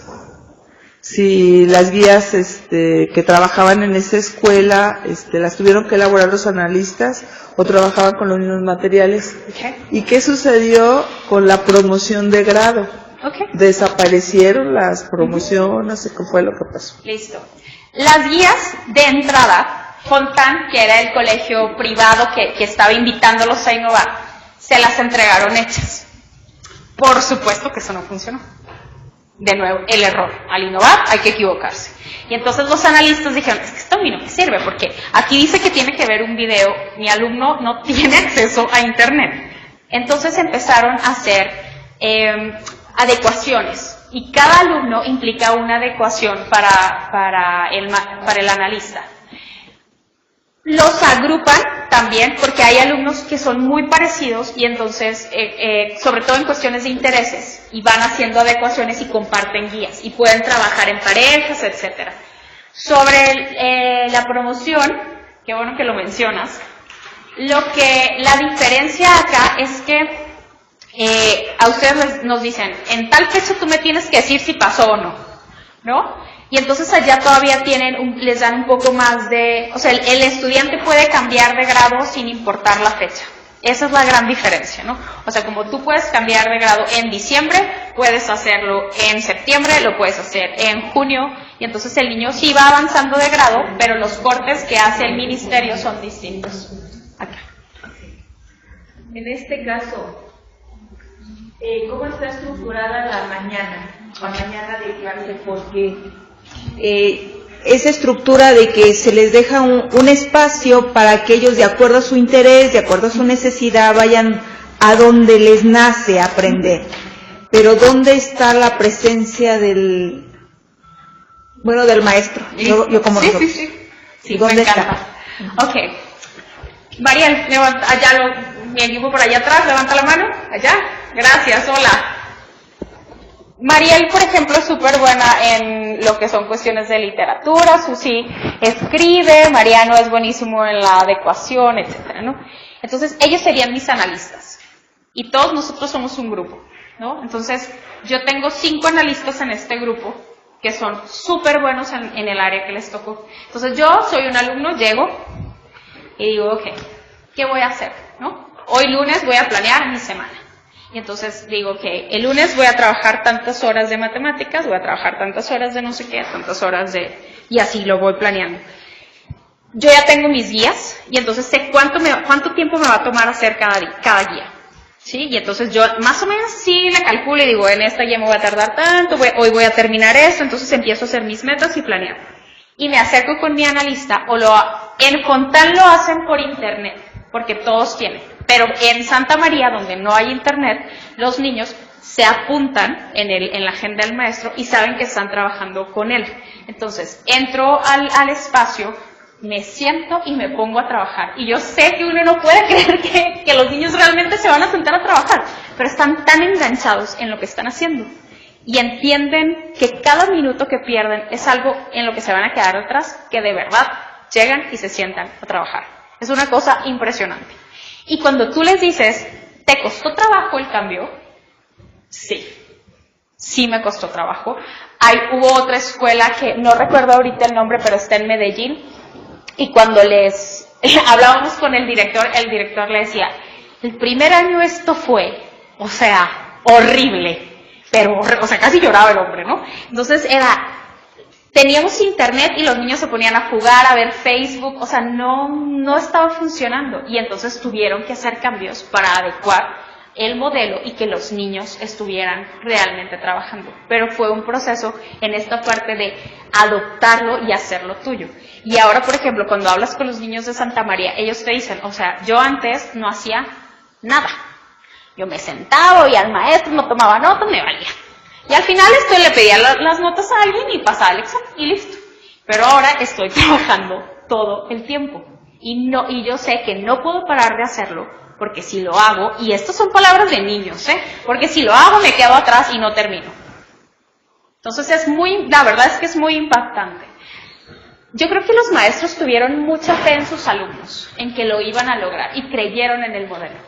si las guías que trabajaban en esa escuela las tuvieron que elaborar los analistas o trabajaban con los mismos materiales. Okay. ¿Y qué sucedió con la promoción de grado? Okay. ¿Desaparecieron las promociones? No sé qué fue lo que pasó. Listo. Las guías de entrada, Fontán, que era el colegio privado que estaba invitándolos a innovar, se las entregaron hechas. Por supuesto que eso no funcionó. De nuevo, el error. Al innovar hay que equivocarse. Y entonces los analistas dijeron, es que esto a mí no me sirve, porque aquí dice que tiene que ver un video, mi alumno no tiene acceso a internet. Entonces empezaron a hacer adecuaciones, y cada alumno implica una adecuación para el analista. Los agrupan también porque hay alumnos que son muy parecidos y entonces, sobre todo en cuestiones de intereses, y van haciendo adecuaciones y comparten guías y pueden trabajar en parejas, etc. Sobre la promoción, qué bueno que lo mencionas, la diferencia acá es que a ustedes nos dicen, en tal fecha tú me tienes que decir si pasó o no, ¿no? Y entonces allá todavía les dan un poco más de, o sea, el estudiante puede cambiar de grado sin importar la fecha. Esa es la gran diferencia, ¿no? O sea, como tú puedes cambiar de grado en diciembre, puedes hacerlo en septiembre, lo puedes hacer en junio, y entonces el niño sí va avanzando de grado, pero los cortes que hace el ministerio son distintos. Acá. En este caso, ¿cómo está estructurada la mañana de clase? Porque esa estructura de que se les deja un espacio para que ellos, de acuerdo a su interés, de acuerdo a su necesidad, vayan a donde les nace aprender. Pero ¿dónde está la presencia del maestro? Yo como sí, nosotros. Sí, ¿Dónde está? Ok. Mariel, levanta, mi equipo por allá atrás, levanta la mano, allá. Gracias, hola. Mariel, por ejemplo, es súper buena en lo que son cuestiones de literatura, Susi escribe, Mariano es buenísimo en la adecuación, etcétera, ¿no? Entonces, ellos serían mis analistas, y todos nosotros somos un grupo, ¿no? Entonces, yo tengo 5 analistas en este grupo, que son súper buenos en el área que les tocó. Entonces, yo soy un alumno, llego, y digo, ok, ¿qué voy a hacer, no? Hoy lunes voy a planear mi semana. Y entonces digo que el lunes voy a trabajar tantas horas de matemáticas, voy a trabajar tantas horas de no sé qué, tantas horas de... y así lo voy planeando. Yo ya tengo mis guías y entonces sé cuánto tiempo me va a tomar hacer cada guía. ¿Sí? Y entonces yo más o menos sí le calculo y digo, en esta guía me voy a tardar tanto, hoy voy a terminar esto, entonces empiezo a hacer mis metas y planear. Y me acerco con mi analista, en Fontán lo hacen por internet, porque todos tienen. Pero en Santa María, donde no hay internet, los niños se apuntan en la agenda del maestro y saben que están trabajando con él. Entonces, entro al espacio, me siento y me pongo a trabajar. Y yo sé que uno no puede creer que los niños realmente se van a sentar a trabajar, pero están tan enganchados en lo que están haciendo. Y entienden que cada minuto que pierden es algo en lo que se van a quedar atrás, que de verdad llegan y se sientan a trabajar. Es una cosa impresionante. Y cuando tú les dices, ¿te costó trabajo el cambio? Sí me costó trabajo. Hubo otra escuela que no recuerdo ahorita el nombre, pero está en Medellín, y cuando les hablábamos con el director le decía, el primer año esto fue, o sea, horrible, pero, o sea, casi lloraba el hombre, ¿no? Entonces teníamos internet y los niños se ponían a jugar, a ver Facebook, o sea, no estaba funcionando. Y entonces tuvieron que hacer cambios para adecuar el modelo y que los niños estuvieran realmente trabajando. Pero fue un proceso en esta parte de adoptarlo y hacerlo tuyo. Y ahora, por ejemplo, cuando hablas con los niños de Santa María, ellos te dicen, o sea, yo antes no hacía nada. Yo me sentaba y al maestro no tomaba notas, me valía. Y al final le pedía las notas a alguien y pasaba el examen y listo. Pero ahora estoy trabajando todo el tiempo. Y yo sé que no puedo parar de hacerlo, porque si lo hago, y estas son palabras de niños, porque si lo hago me quedo atrás y no termino. Entonces la verdad es que es muy impactante. Yo creo que los maestros tuvieron mucha fe en sus alumnos, en que lo iban a lograr y creyeron en el modelo.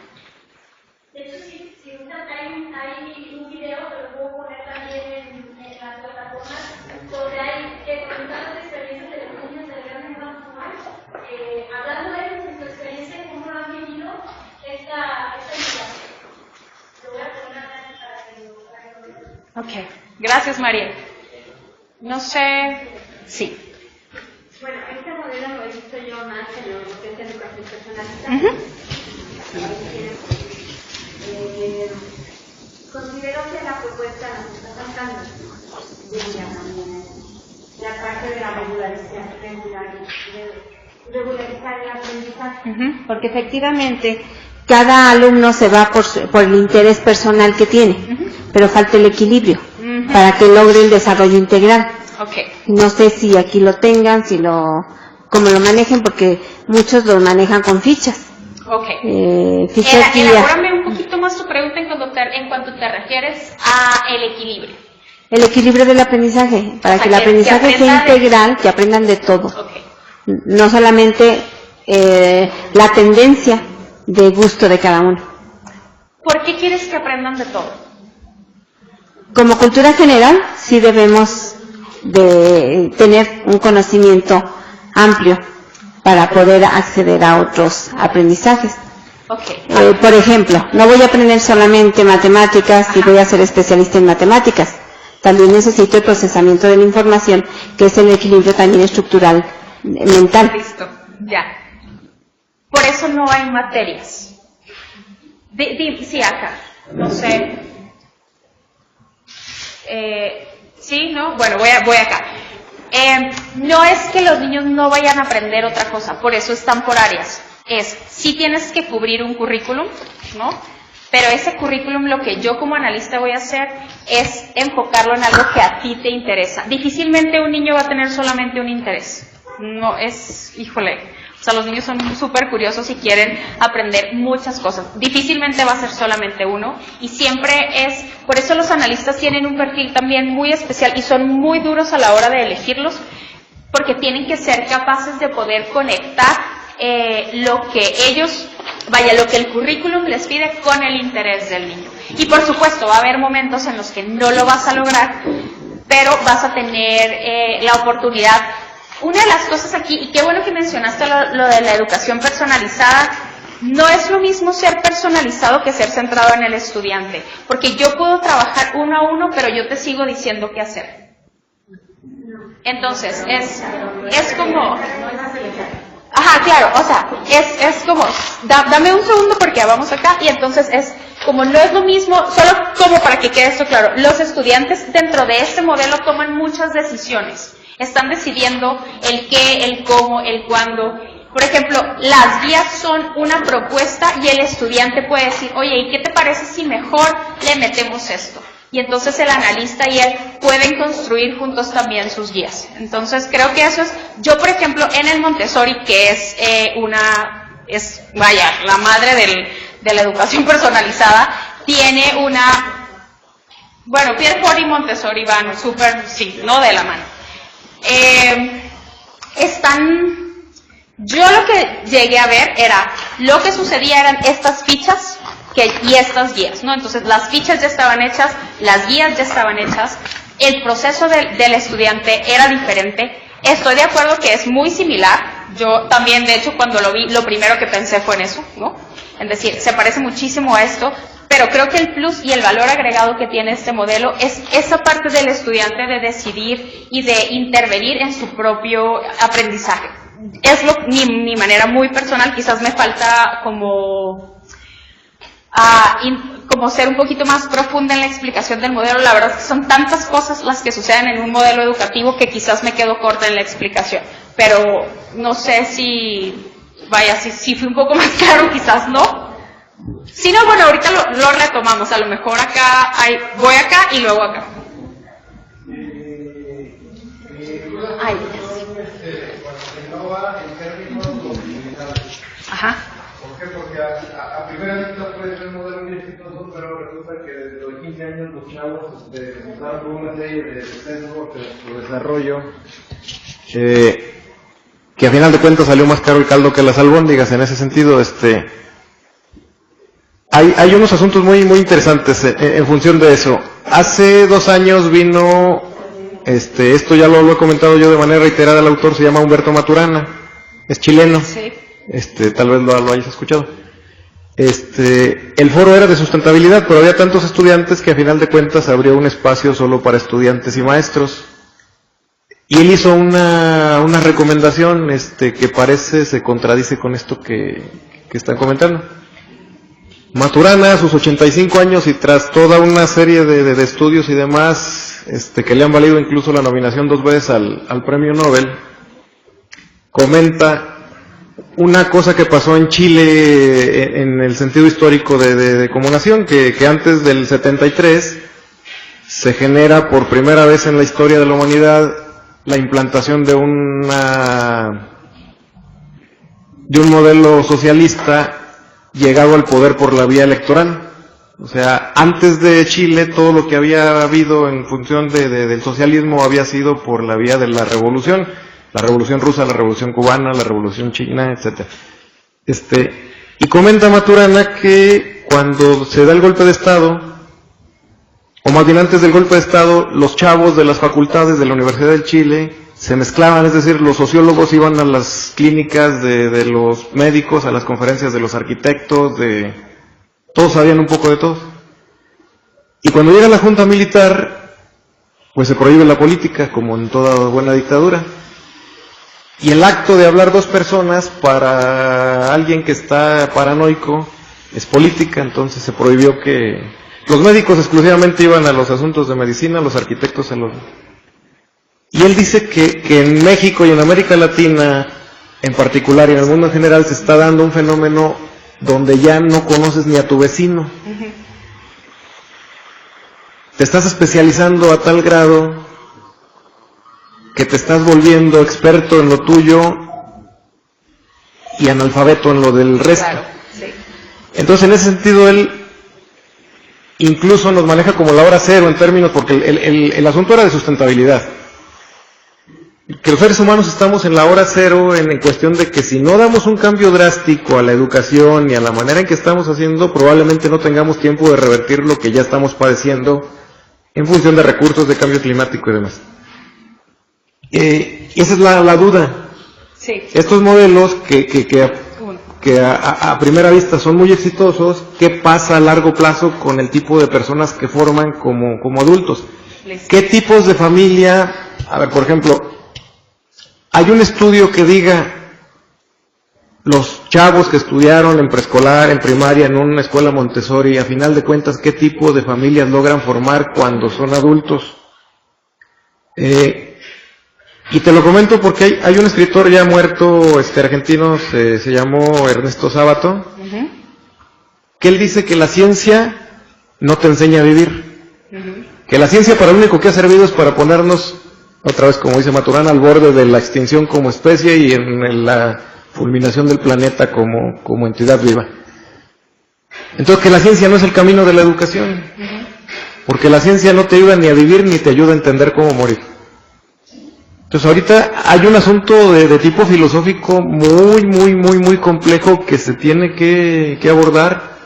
De hecho, si hay un video que lo puedo poner también en las plataformas, donde hay comentando las experiencias de los niños del Gran Hermano Tomás, hablando de ellos en su experiencia, cómo han vivido esta educación. Lo voy a poner para que lo vean. Ok, gracias María. No sé, sí. Bueno, este modelo lo he visto yo más en lo que es educación personalizada. Considero que la propuesta nos está faltando de la parte de la regularizar el aprendizaje. Porque efectivamente cada alumno se va por el interés personal que tiene, pero falta el equilibrio para que logre el desarrollo integral. Okay. No sé si aquí lo tengan, cómo lo manejen, porque muchos lo manejan con fichas. Okay. Fichas guía. Elabórame un poquito más tu pregunta en cuanto te refieres a el equilibrio. El equilibrio del aprendizaje, para que el aprendizaje sea integral, que aprendan de todo. Okay. No solamente la tendencia de gusto de cada uno. ¿Por qué quieres que aprendan de todo? Como cultura general, sí debemos de tener un conocimiento amplio para poder acceder a otros aprendizajes. Okay. Por ejemplo, no voy a aprender solamente matemáticas y voy a ser especialista en matemáticas. También necesito el procesamiento de la información, que es el equilibrio también estructural mental. Listo, ya. Por eso no hay materias. Sí, acá. No sé. Sí, ¿no? Bueno, voy acá. No es que los niños no vayan a aprender otra cosa, por eso están por áreas. Sí tienes que cubrir un currículum, ¿no? Pero ese currículum, lo que yo como analista voy a hacer es enfocarlo en algo que a ti te interesa. Difícilmente un niño va a tener solamente un interés. No es, híjole, o sea, los niños son súper curiosos y quieren aprender muchas cosas. Difícilmente va a ser solamente uno y siempre por eso los analistas tienen un perfil también muy especial y son muy duros a la hora de elegirlos, porque tienen que ser capaces de poder conectar lo que el currículum les pide con el interés del niño. Y por supuesto va a haber momentos en los que no lo vas a lograr, pero vas a tener la oportunidad. Una de las cosas aquí, y qué bueno que mencionaste lo de la educación personalizada, no es lo mismo ser personalizado que ser centrado en el estudiante, porque yo puedo trabajar uno a uno, pero yo te sigo diciendo qué hacer. Entonces, es como... Ajá, claro, o sea, es como, dame un segundo porque vamos acá, y entonces es como no es lo mismo, solo como para que quede esto claro, los estudiantes dentro de este modelo toman muchas decisiones, están decidiendo el qué, el cómo, el cuándo. Por ejemplo, las guías son una propuesta y el estudiante puede decir, oye, ¿y qué te parece si mejor le metemos esto? Y entonces el analista y él pueden construir juntos también sus guías. Entonces creo que eso es, yo por ejemplo en el Montessori, que es la madre de la educación personalizada, tiene Pierre Ford y Montessori van súper, sí, no de la mano. Yo lo que llegué a ver lo que sucedía eran estas fichas y estas guías, ¿no? Entonces las fichas ya estaban hechas, las guías ya estaban hechas, el proceso del estudiante era diferente. Estoy de acuerdo que es muy similar, yo también de hecho cuando lo vi, lo primero que pensé fue en eso, ¿no? Es decir, se parece muchísimo a esto, pero creo que el plus y el valor agregado que tiene este modelo es esa parte del estudiante de decidir y de intervenir en su propio aprendizaje. Es mi manera muy personal, quizás me falta como ser un poquito más profunda en la explicación del modelo. La verdad es que son tantas cosas las que suceden en un modelo educativo que quizás me quedo corta en la explicación, pero no sé si fui un poco más claro, quizás no. Si no, bueno, ahorita lo retomamos, a lo mejor voy acá y luego acá. Ajá. ¿Por qué? Porque a primera vista puede ser un modelo muy exitoso, pero resulta que desde los 15 años los chavos empezaron con una serie de sesgos de su desarrollo que a final de cuentas salió más caro el caldo que las albóndigas. En ese sentido, hay unos asuntos muy interesantes en función de eso. Hace 2 años vino, esto ya lo he comentado yo de manera reiterada, el autor se llama Humberto Maturana, es chileno, Sí. Tal vez lo hayas escuchado. El foro era de sustentabilidad, pero había tantos estudiantes que a final de cuentas abrió un espacio solo para estudiantes y maestros. Y él hizo una recomendación, que parece se contradice con esto que están comentando. Maturana, a sus 85 años y tras toda una serie de estudios y demás, que le han valido incluso la nominación 2 veces al premio Nobel, comenta una cosa que pasó en Chile en el sentido histórico de como nación, que antes del 73 se genera por primera vez en la historia de la humanidad la implantación de un modelo socialista llegado al poder por la vía electoral. O sea, antes de Chile todo lo que había habido en función del socialismo había sido por la vía de la revolución rusa, la revolución cubana, la revolución china, etcétera. Y comenta Maturana que cuando se da el golpe de Estado, o más bien antes del golpe de Estado, los chavos de las facultades de la Universidad del Chile se mezclaban, es decir, los sociólogos iban a las clínicas de los médicos, a las conferencias de los arquitectos, todos sabían un poco de todo. Y cuando llega la junta militar, pues se prohíbe la política, como en toda buena dictadura. Y el acto de hablar 2 personas para alguien que está paranoico es política, entonces se prohibió que los médicos exclusivamente iban a los asuntos de medicina, los arquitectos a los... Y él dice que en México y en América Latina en particular y en el mundo en general se está dando un fenómeno donde ya no conoces ni a tu vecino. Ujú. Te estás especializando a tal grado que te estás volviendo experto en lo tuyo y analfabeto en lo del resto. Claro, sí. Entonces, en ese sentido, él incluso nos maneja como la hora cero en términos, porque el asunto era de sustentabilidad. Que los seres humanos estamos en la hora cero en cuestión de que si no damos un cambio drástico a la educación y a la manera en que estamos haciendo, probablemente no tengamos tiempo de revertir lo que ya estamos padeciendo en función de recursos de cambio climático y demás. Esa es la duda. Sí. Estos modelos que a primera vista son muy exitosos, ¿qué pasa a largo plazo con el tipo de personas que forman como adultos? ¿Qué tipos de familia? A ver, por ejemplo, hay un estudio que diga los chavos que estudiaron en preescolar, en primaria, en una escuela Montessori, a final de cuentas, ¿qué tipo de familias logran formar cuando son adultos? Y te lo comento porque hay un escritor ya muerto, argentino, se llamó Ernesto Sábato, Ujú. que él dice que la ciencia no te enseña a vivir, Ujú. que la ciencia para lo único que ha servido es para ponernos, otra vez como dice Maturana, al borde de la extinción como especie y en la fulminación del planeta como entidad viva. Entonces que la ciencia no es el camino de la educación, porque la ciencia no te ayuda ni a vivir ni te ayuda a entender cómo morir. Entonces ahorita hay un asunto de tipo filosófico muy complejo que se tiene que abordar,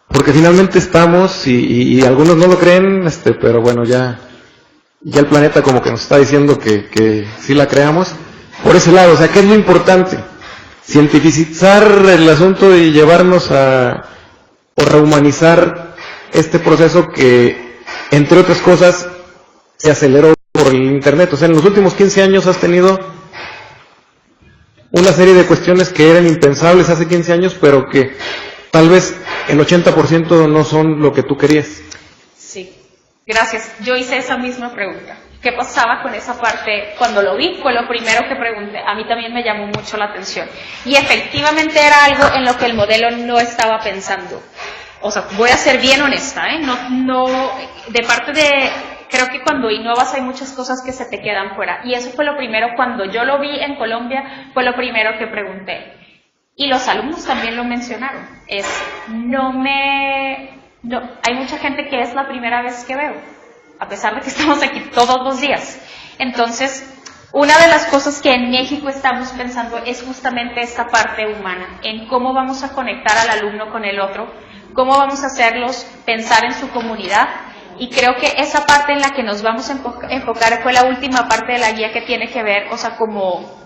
porque finalmente estamos, y algunos no lo creen, pero bueno, ya el planeta como que nos está diciendo que sí la creamos, por ese lado. O sea, ¿qué es lo importante? Cientificizar el asunto y llevarnos o rehumanizar este proceso que, entre otras cosas, se aceleró por el Internet. O sea, en los últimos 15 años has tenido una serie de cuestiones que eran impensables hace 15 años, pero que tal vez el 80% no son lo que tú querías. Sí, gracias. Yo hice esa misma pregunta. ¿Qué pasaba con esa parte? Cuando lo vi, fue lo primero que pregunté. A mí también me llamó mucho la atención. Y efectivamente era algo en lo que el modelo no estaba pensando. O sea, voy a ser bien honesta, No, de parte de... Creo que cuando innovas hay muchas cosas que se te quedan fuera. Y eso fue lo primero, cuando yo lo vi en Colombia, fue lo primero que pregunté. Y los alumnos también lo mencionaron. Hay mucha gente que es la primera vez que veo, a pesar de que estamos aquí todos los días. Entonces, Una de las cosas que en México estamos pensando es justamente esta parte humana, en cómo vamos a conectar al alumno con el otro, cómo vamos a hacerlos pensar en su comunidad, y creo que esa parte en la que nos vamos a enfocar fue la última parte de la guía que tiene que ver, o sea, como...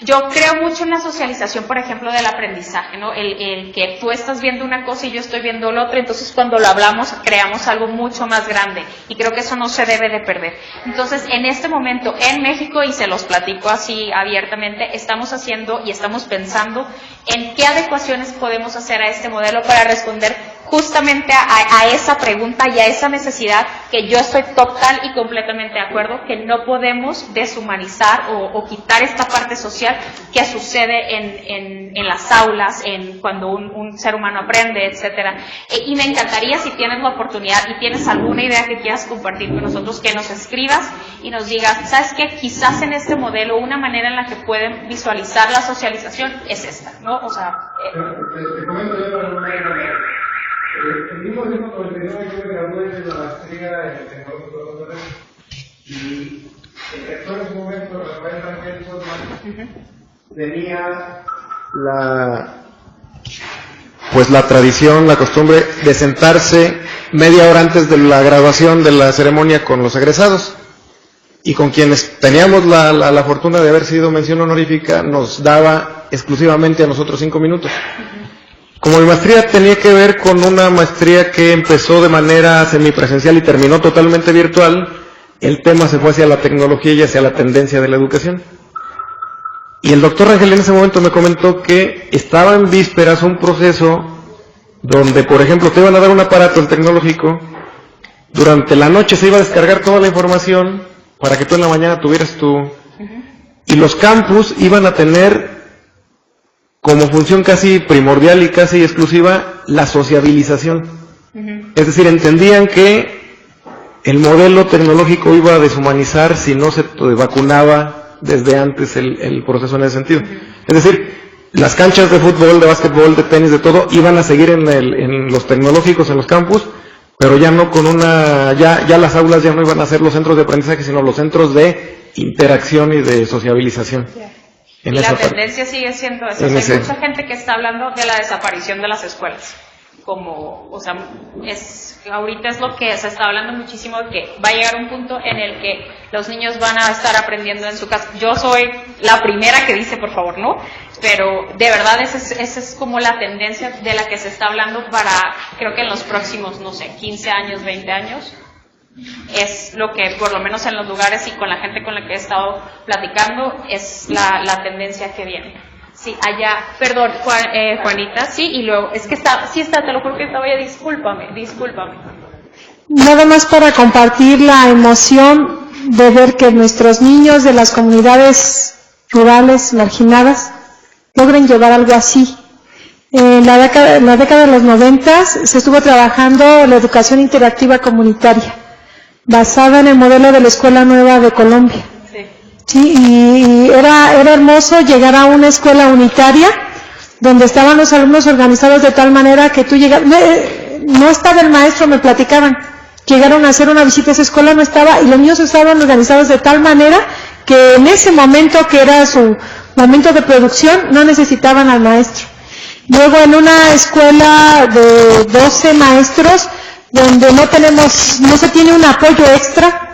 Yo creo mucho en la socialización, por ejemplo, del aprendizaje, ¿no? El que tú estás viendo una cosa y yo estoy viendo lo otro, entonces cuando lo hablamos creamos algo mucho más grande, y creo que eso no se debe de perder. Entonces, en este momento en México, y se los platico así abiertamente, estamos haciendo y estamos pensando en qué adecuaciones podemos hacer a este modelo para responder justamente a esa pregunta y a esa necesidad, que yo estoy total y completamente de acuerdo, que no podemos deshumanizar o quitar esta parte social que sucede en las aulas, cuando un ser humano aprende, etcétera. Y me encantaría, si tienes la oportunidad y tienes alguna idea que quieras compartir con nosotros, que nos escribas y nos digas, ¿sabes qué? Quizás en este modelo una manera en la que pueden visualizar la socialización es esta, ¿no? O sea... Te comento yo para no en 1999 yo me gradué de la maestría en tecnológico de y el rector en ese momento, Rafael Rangel Solman, tenía la tradición, la costumbre de sentarse media hora antes de la graduación de la ceremonia con los egresados, y con quienes teníamos la fortuna de haber sido mención honorífica nos daba exclusivamente a nosotros 5 minutos. Como mi maestría tenía que ver con una maestría que empezó de manera semipresencial y terminó totalmente virtual, el tema se fue hacia la tecnología y hacia la tendencia de la educación. Y el doctor Rangel en ese momento me comentó que estaba en vísperas un proceso donde, por ejemplo, te iban a dar un aparato el tecnológico, durante la noche se iba a descargar toda la información para que tú en la mañana tuvieras y los campus iban a tener como función casi primordial y casi exclusiva la sociabilización. Es decir, entendían que el modelo tecnológico iba a deshumanizar si no se vacunaba desde antes el proceso en ese sentido. Es decir, las canchas de fútbol, de básquetbol, de tenis, de todo, iban a seguir en los tecnológicos, en los campus, pero ya no con ya las aulas ya no iban a ser los centros de aprendizaje, sino los centros de interacción y de sociabilización. Y la tendencia sigue siendo esa. Hay mucha gente que está hablando de la desaparición de las escuelas. Ahorita es lo que se está hablando muchísimo, de que va a llegar un punto en el que los niños van a estar aprendiendo en su casa. Yo soy la primera que dice, por favor, no, pero de verdad esa es como la tendencia de la que se está hablando creo que en los próximos, 15 años, 20 años. Es lo que, por lo menos en los lugares y con la gente con la que he estado platicando, es la tendencia que viene. Sí, allá, perdón, Juanita, sí, y luego, es que te lo juro que estaba ya, discúlpame. Nada más para compartir la emoción de ver que nuestros niños de las comunidades rurales marginadas logren llevar algo así. En la década de los 90 se estuvo trabajando la educación interactiva comunitaria, basada en el modelo de la Escuela Nueva de Colombia. Sí, y era hermoso llegar a una escuela unitaria donde estaban los alumnos organizados de tal manera que tú llegabas, no estaba el maestro, me platicaban, llegaron a hacer una visita a esa escuela, no estaba, y los niños estaban organizados de tal manera que en ese momento, que era su momento de producción, no necesitaban al maestro. Luego en una escuela de 12 maestros, donde no se tiene un apoyo extra,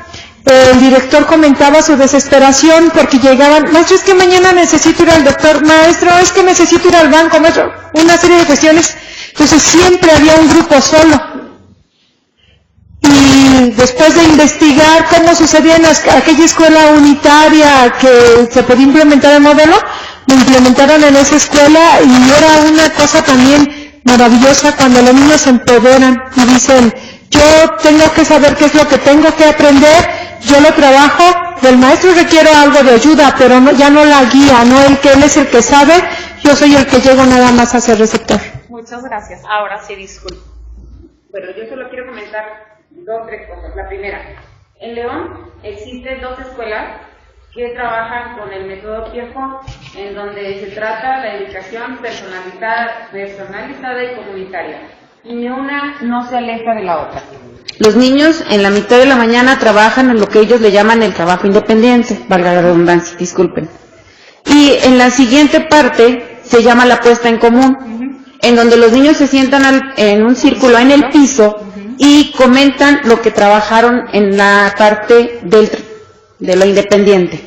el director comentaba su desesperación porque llegaban, maestro, es que mañana necesito ir al doctor, maestro, es que necesito ir al banco, maestro, una serie de cuestiones. Entonces siempre había un grupo solo. Y después de investigar cómo sucedía en aquella escuela unitaria que se podía implementar el modelo, lo implementaron en esa escuela, y era una cosa también maravillosa cuando los niños se empoderan y dicen, yo tengo que saber qué es lo que tengo que aprender, yo lo trabajo, del maestro requiero algo de ayuda, pero ya no la guía, no él es el que sabe, yo soy el que llego nada más a ser receptor. Muchas gracias. Ahora sí, disculpe. Bueno, yo solo quiero comentar 2 o 3 cosas. La primera, en León existen 2 escuelas que trabajan con el método Pierpont, en donde se trata la educación personalizada y comunitaria. Y ni una no se aleja de la otra. Los niños en la mitad de la mañana trabajan en lo que ellos le llaman el trabajo independiente, valga la redundancia, disculpen. Y en la siguiente parte se llama la puesta en común, en donde los niños se sientan en un círculo en el piso y comentan lo que trabajaron en la parte de lo independiente.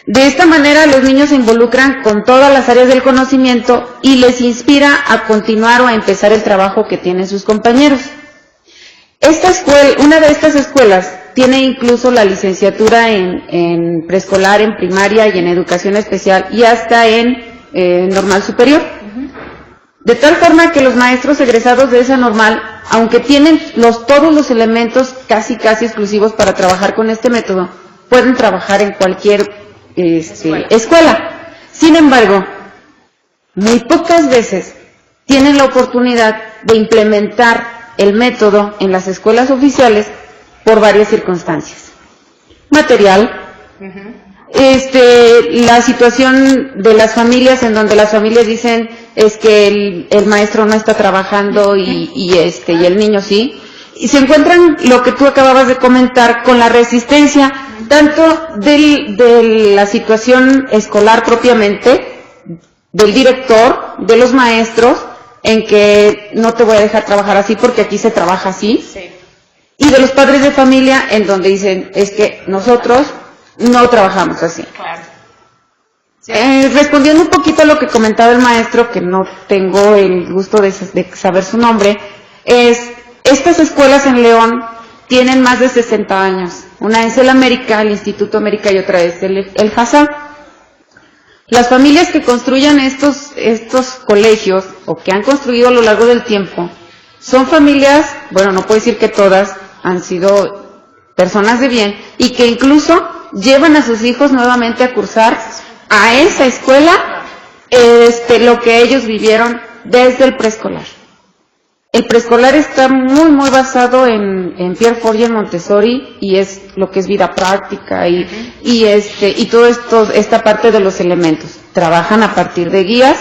De esta manera los niños se involucran con todas las áreas del conocimiento y les inspira a continuar o a empezar el trabajo que tienen sus compañeros. Una de estas escuelas tiene incluso la licenciatura en preescolar, en primaria y en educación especial y hasta en normal superior. De tal forma que los maestros egresados de esa normal, aunque tienen todos los elementos casi exclusivos para trabajar con este método, pueden trabajar en cualquier escuela. Sin embargo, muy pocas veces tienen la oportunidad de implementar el método en las escuelas oficiales por varias circunstancias. Material, la situación de las familias, en donde las familias dicen es que el maestro no está trabajando y el niño sí, y se encuentran lo que tú acababas de comentar con la resistencia tanto de la situación escolar propiamente, del director, de los maestros, en que no te voy a dejar trabajar así porque aquí se trabaja así, Sí. y de los padres de familia, en donde dicen es que nosotros no trabajamos así. Claro. Sí. Respondiendo un poquito a lo que comentaba el maestro, que no tengo el gusto de saber su nombre, estas escuelas en León tienen más de 60 años. Una es el América, el Instituto América, y otra es el FASA. Las familias que construyan estos colegios, o que han construido a lo largo del tiempo, son familias, bueno, no puedo decir que todas, han sido personas de bien, y que incluso llevan a sus hijos nuevamente a cursar a esa escuela lo que ellos vivieron desde el preescolar. El preescolar está muy basado en Pierre Fort y en Montessori, y es lo que es vida práctica y todo esta parte de los elementos. Trabajan a partir de guías,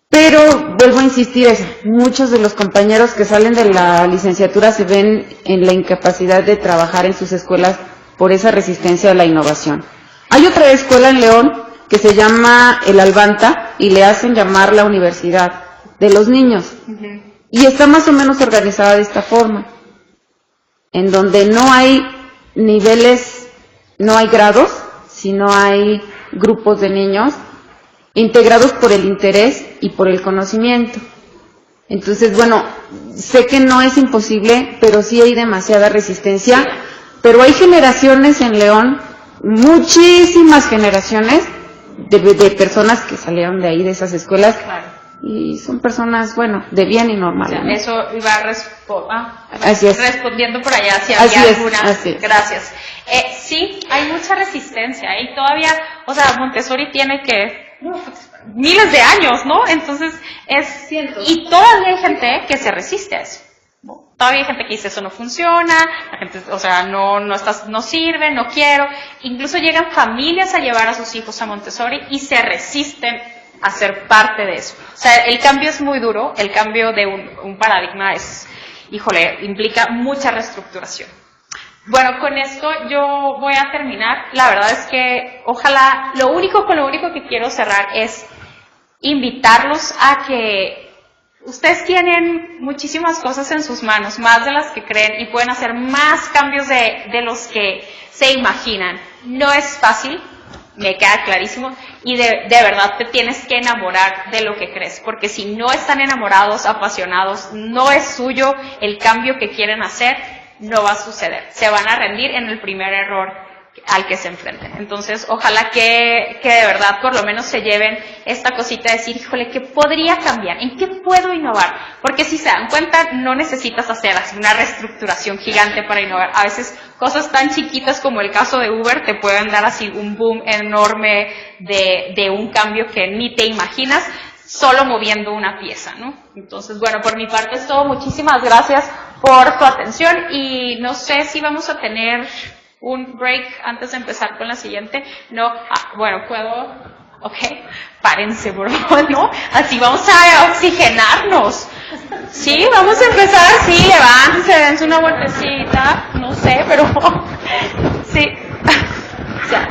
pero vuelvo a insistir, muchos de los compañeros que salen de la licenciatura se ven en la incapacidad de trabajar en sus escuelas por esa resistencia a la innovación. Hay otra escuela en León que se llama el Albanta y le hacen llamar la universidad de los niños. Y está más o menos organizada de esta forma, en donde no hay niveles, no hay grados, sino hay grupos de niños integrados por el interés y por el conocimiento. Entonces, bueno, sé que no es imposible, pero sí hay demasiada resistencia, pero hay generaciones en León, muchísimas generaciones de personas que salieron de ahí, de esas escuelas, y son personas, bueno, de bien y normales. ¿No? Eso iba respondiendo por allá, si así había es, alguna. así es. Gracias. Sí, hay mucha resistencia y todavía, Montessori tiene miles de años, ¿no? Entonces, y todavía hay gente que se resiste a eso. ¿No? Todavía hay gente que dice eso no funciona, la gente, no sirve, no quiero. Incluso llegan familias a llevar a sus hijos a Montessori y se resisten a ser parte de eso. O sea, el cambio es muy duro, el cambio de un paradigma implica mucha reestructuración. Bueno, con esto yo voy a terminar. La verdad es que ojalá, lo único que quiero cerrar es invitarlos a que ustedes tienen muchísimas cosas en sus manos, más de las que creen, y pueden hacer más cambios de los que se imaginan. No es fácil, me queda clarísimo, y de verdad te tienes que enamorar de lo que crees, porque si no están enamorados, apasionados, no es suyo el cambio que quieren hacer, no va a suceder. Se van a rendir en el primer error al que se enfrenten. Entonces, ojalá que de verdad por lo menos se lleven esta cosita de decir, híjole, ¿qué podría cambiar? ¿En qué puedo innovar? Porque si se dan cuenta, no necesitas hacer así una reestructuración gigante para innovar. A veces cosas tan chiquitas como el caso de Uber te pueden dar así un boom enorme de un cambio que ni te imaginas, solo moviendo una pieza, ¿no? Entonces, bueno, por mi parte es todo. Muchísimas gracias por tu atención, y no sé si vamos a tener un break antes de empezar con la siguiente. No, bueno, puedo, párense, por favor, ¿no? Así vamos a oxigenarnos. Sí, vamos a empezar, sí, levántense, dense una vueltecita, no sé, pero sí. O sea,